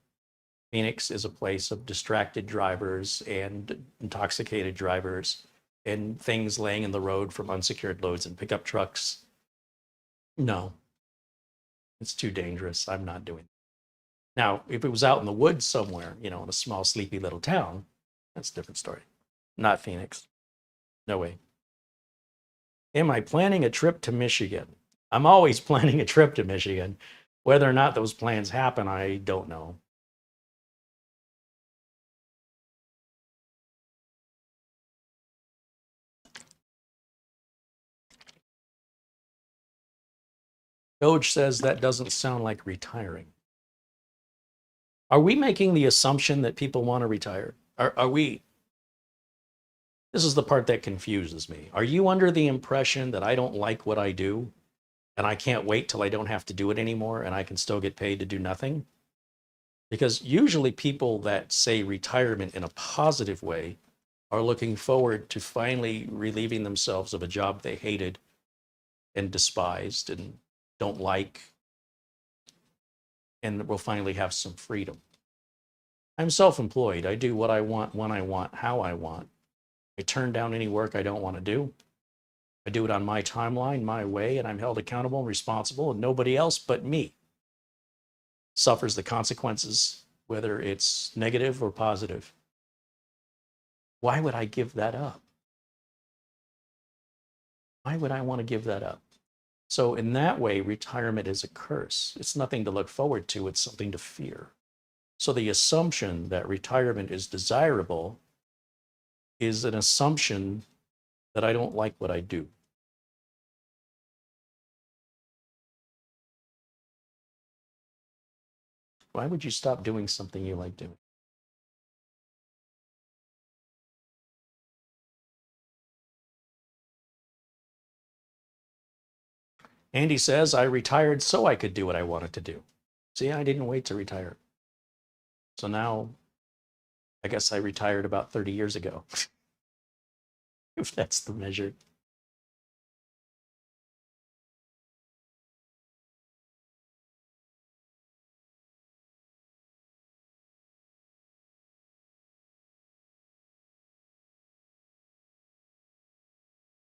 Phoenix is a place of distracted drivers and intoxicated drivers and things laying in the road from unsecured loads and pickup trucks. No, it's too dangerous. I'm not doing it. Now, if it was out in the woods somewhere, in a small, sleepy little town, that's a different story. Not Phoenix. No way. Am I planning a trip to Michigan? I'm always planning a trip to Michigan. Whether or not those plans happen, I don't know. Doge says that doesn't sound like retiring. Are we making the assumption that people want to retire? Are we? This is the part that confuses me. Are you under the impression that I don't like what I do and I can't wait till I don't have to do it anymore and I can still get paid to do nothing? Because usually people that say retirement in a positive way are looking forward to finally relieving themselves of a job they hated and despised and don't like, and will finally have some freedom. I'm self-employed. I do what I want, when I want, how I want. I turn down any work I don't want to do. I do it on my timeline, my way, and I'm held accountable and responsible, and nobody else but me suffers the consequences, whether it's negative or positive. Why would I give that up? Why would I want to give that up? So in that way, retirement is a curse. It's nothing to look forward to. It's something to fear. So the assumption that retirement is desirable is an assumption that I don't like what I do. Why would you stop doing something you like doing? Andy says, I retired so I could do what I wanted to do. See, I didn't wait to retire. So now, I guess I retired about 30 years ago, if that's the measure.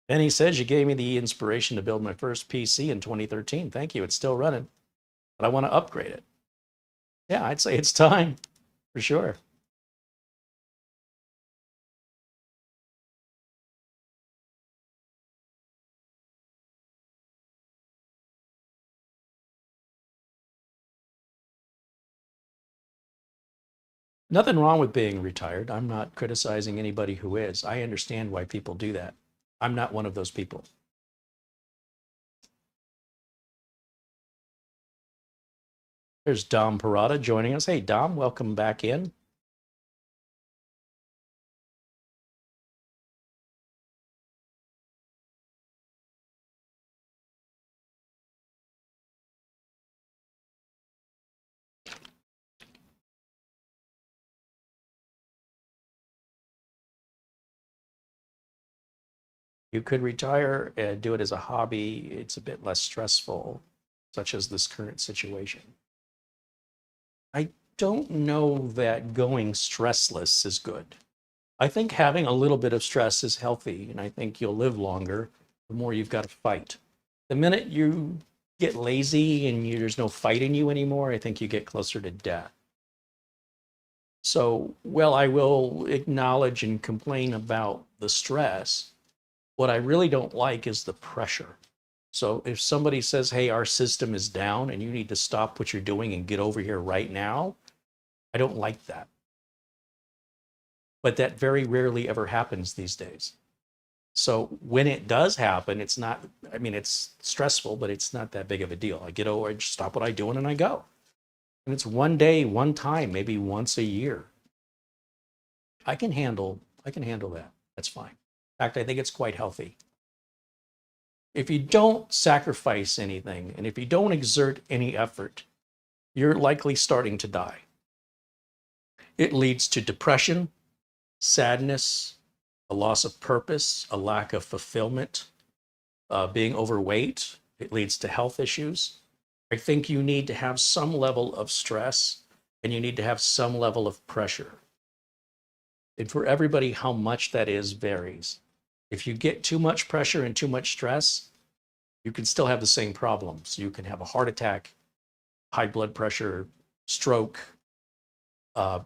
And he says, you gave me the inspiration to build my first PC in 2013. Thank you. It's still running, but I want to upgrade it. Yeah, I'd say it's time for sure. Nothing wrong with being retired. I'm not criticizing anybody who is. I understand why people do that. I'm not one of those people. There's Dom Parada joining us. Hey, Dom, welcome back in. You could retire and do it as a hobby. It's a bit less stressful, such as this current situation. I don't know that going stressless is good. I think having a little bit of stress is healthy, and I think you'll live longer the more you've got to fight. The minute you get lazy and there's no fight in you anymore, I think you get closer to death. So, well, I will acknowledge and complain about the stress. What I really don't like is the pressure. So if somebody says, hey, our system is down and you need to stop what you're doing and get over here right now, I don't like that. But that very rarely ever happens these days. So when it does happen, it's not, I mean, it's stressful, but it's not that big of a deal. I get over, I just stop what I'm doing and I go. And it's one day, one time, maybe once a year. I can handle that. That's fine. In fact, I think it's quite healthy. If you don't sacrifice anything and if you don't exert any effort, you're likely starting to die. It leads to depression, sadness, a loss of purpose, a lack of fulfillment, being overweight. It leads to health issues. I think you need to have some level of stress and you need to have some level of pressure. And for everybody, how much that is varies. If you get too much pressure and too much stress, you can still have the same problems. You can have a heart attack, high blood pressure, stroke.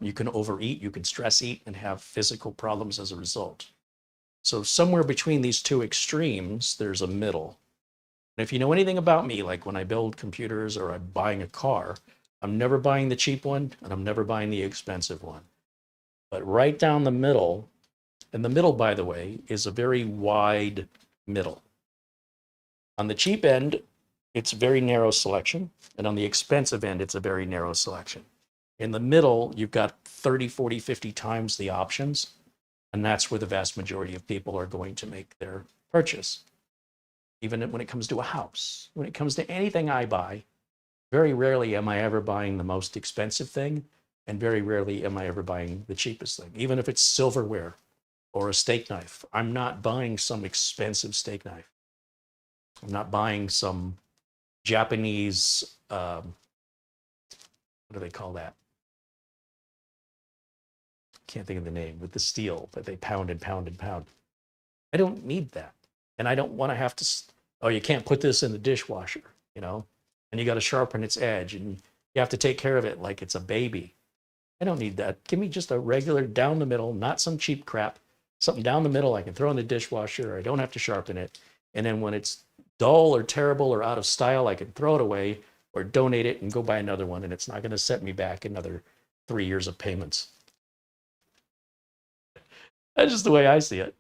You can overeat, you can stress eat and have physical problems as a result. So somewhere between these two extremes, there's a middle. And if you know anything about me, like when I build computers or I'm buying a car, I'm never buying the cheap one and I'm never buying the expensive one. But right down the middle, and the middle, by the way, is a very wide middle. On the cheap end, it's a very narrow selection. And on the expensive end, it's a very narrow selection. In the middle, you've got 30, 40, 50 times the options. And that's where the vast majority of people are going to make their purchase. Even when it comes to a house, when it comes to anything I buy, very rarely am I ever buying the most expensive thing. And very rarely am I ever buying the cheapest thing. Even if it's silverware or a steak knife, I'm not buying some expensive steak knife. I'm not buying some Japanese, what do they call that? Can't think of the name, with the steel that they pound and pound and pound. I don't need that. And I don't want to have to, oh, you can't put this in the dishwasher, you know, and you got to sharpen its edge and you have to take care of it like it's a baby. I don't need that. Give me just a regular down the middle, not some cheap crap, something down the middle I can throw in the dishwasher, or I don't have to sharpen it. And then when it's dull or terrible or out of style, I can throw it away or donate it and go buy another one. And it's not going to set me back another 3 years of payments. That's just the way I see it.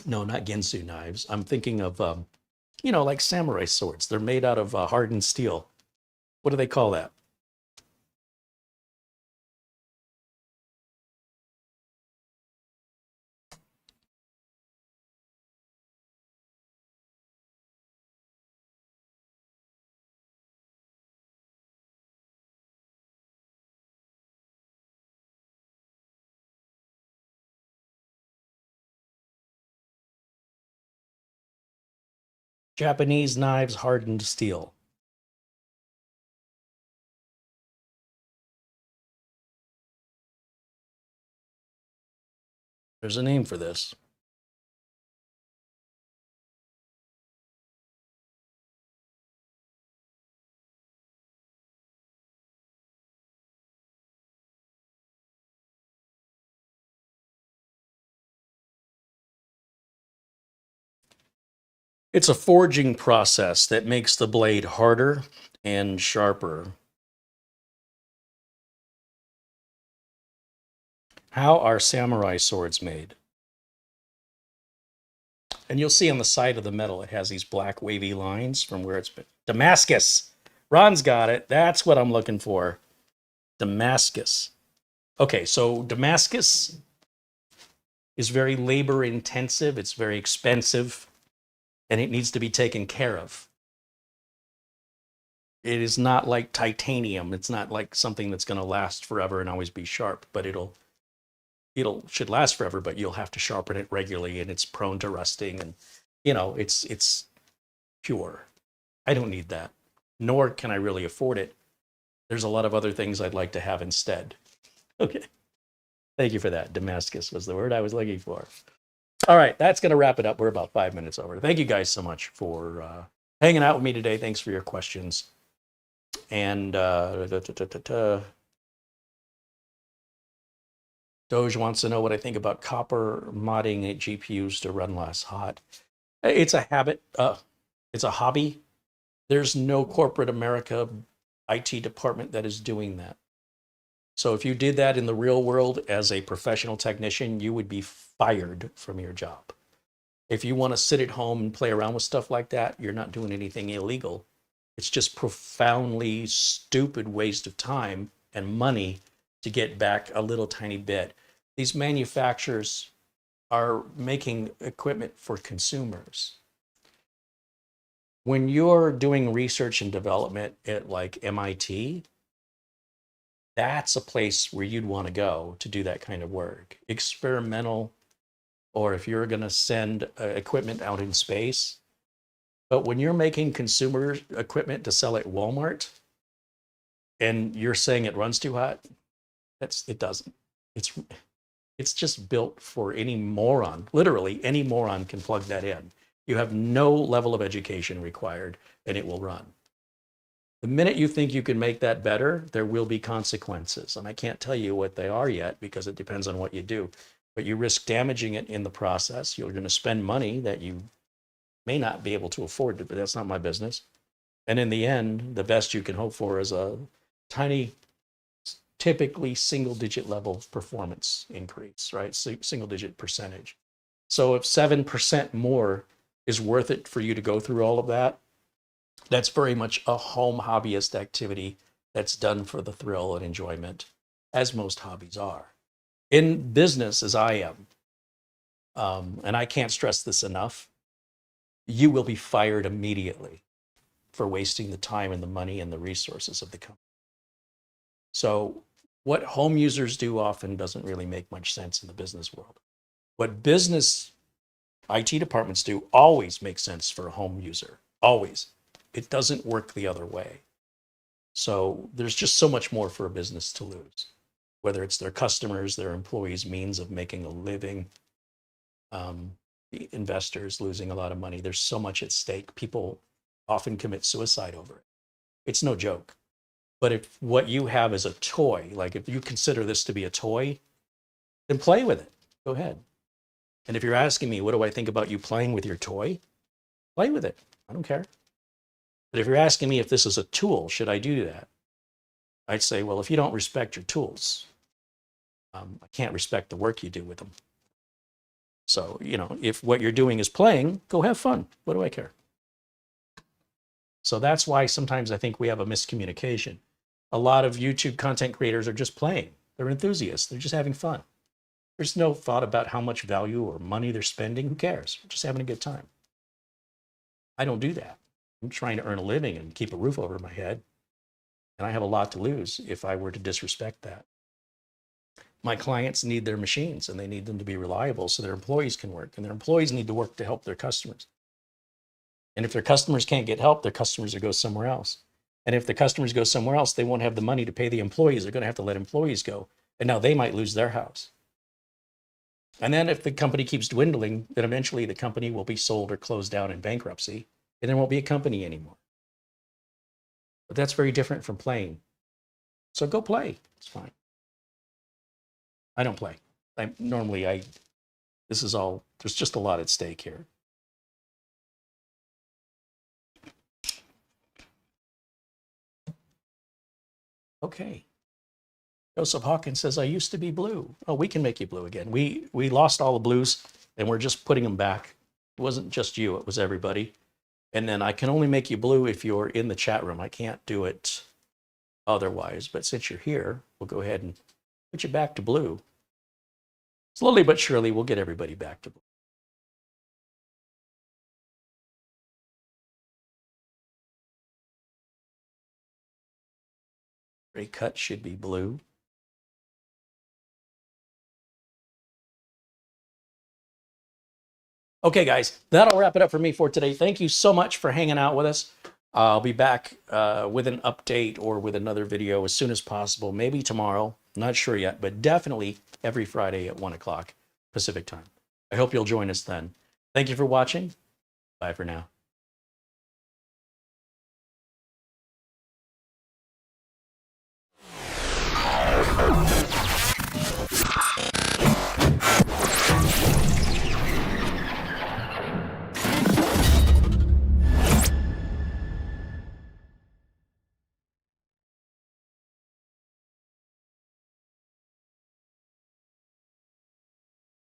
No, not Gensu knives. I'm thinking of, you know, like samurai swords. They're made out of hardened steel. What do they call that? Japanese knives, hardened steel. There's a name for this. It's a forging process that makes the blade harder and sharper. How are samurai swords made? And you'll see on the side of the metal, it has these black wavy lines from where it's been. Damascus. Ron's got it. That's what I'm looking for. Damascus. Okay, so Damascus is very labor intensive. It's very expensive and it needs to be taken care of. It is not like titanium. It's not like something that's going to last forever and always be sharp, but it'll should last forever, but you'll have to sharpen it regularly and it's prone to rusting and you know, it's pure. I don't need that, nor can I really afford it. There's a lot of other things I'd like to have instead. Okay. Thank you for that. Damascus was the word I was looking for. All right, that's going to wrap it up. We're about 5 minutes over. Thank you guys so much for hanging out with me today. Thanks for your questions. And Doge wants to know what I think about copper modding GPUs to run less hot. It's a habit. It's a hobby. There's no corporate America IT department that is doing that. So if you did that in the real world as a professional technician, you would be fired from your job. If you want to sit at home and play around with stuff like that, you're not doing anything illegal. It's just profoundly stupid waste of time and money to get back a little tiny bit. These manufacturers are making equipment for consumers. When you're doing research and development at like MIT, That's a place where you'd want to go to do that kind of work. Experimental, or if you're going to send equipment out in space. But when you're making consumer equipment to sell at Walmart and you're saying it runs too hot, it doesn't. It's just built for any moron. Literally, any moron can plug that in. You have no level of education required, and it will run. The minute you think you can make that better, there will be consequences. And I can't tell you what they are yet because it depends on what you do. But you risk damaging it in the process. You're going to spend money that you may not be able to afford, but that's not my business. And in the end, the best you can hope for is a tiny, typically single-digit level performance increase, right? Single-digit percentage. So if 7% more is worth it for you to go through all of that, that's very much a home hobbyist activity that's done for the thrill and enjoyment, as most hobbies are. In business, as I am, and I can't stress this enough, you will be fired immediately for wasting the time and the money and the resources of the company. So what home users do often doesn't really make much sense in the business world. What business IT departments do always makes sense for a home user, always. It doesn't work the other way. So there's just so much more for a business to lose, whether it's their customers, their employees' means of making a living, the investors losing a lot of money. There's so much at stake. People often commit suicide over it. It's no joke. But if what you have is a toy, like if you consider this to be a toy, then play with it. Go ahead. And if you're asking me, what do I think about you playing with your toy? Play with it. I don't care. But if you're asking me if this is a tool, should I do that? I'd say, well, if you don't respect your tools, I can't respect the work you do with them. So, if what you're doing is playing, go have fun. What do I care? So that's why sometimes I think we have a miscommunication. A lot of YouTube content creators are just playing. They're enthusiasts. They're just having fun. There's no thought about how much value or money they're spending. Who cares? We're just having a good time. I don't do that. I'm trying to earn a living and keep a roof over my head. And I have a lot to lose if I were to disrespect that. My clients need their machines and they need them to be reliable so their employees can work. And their employees need to work to help their customers. And if their customers can't get help, their customers will go somewhere else. And if the customers go somewhere else, they won't have the money to pay the employees. They're going to have to let employees go. And now they might lose their house. And then if the company keeps dwindling, then eventually the company will be sold or closed down in bankruptcy, and there won't be a company anymore. But that's very different from playing. So go play. It's fine. I don't play. This is all, there's just a lot at stake here. Okay. Joseph Hawkins says, I used to be blue. Oh, we can make you blue again. We lost all the blues and we're just putting them back. It wasn't just you, it was everybody. And then I can only make you blue if you're in the chat room. I can't do it otherwise. But since you're here, we'll go ahead and put you back to blue. Slowly but surely, we'll get everybody back to blue. Gray cut should be blue. Okay, guys, that'll wrap it up for me for today. Thank you so much for hanging out with us. I'll be back with an update or with another video as soon as possible, maybe tomorrow. Not sure yet, but definitely every Friday at 1 o'clock Pacific time. I hope you'll join us then. Thank you for watching. Bye for now.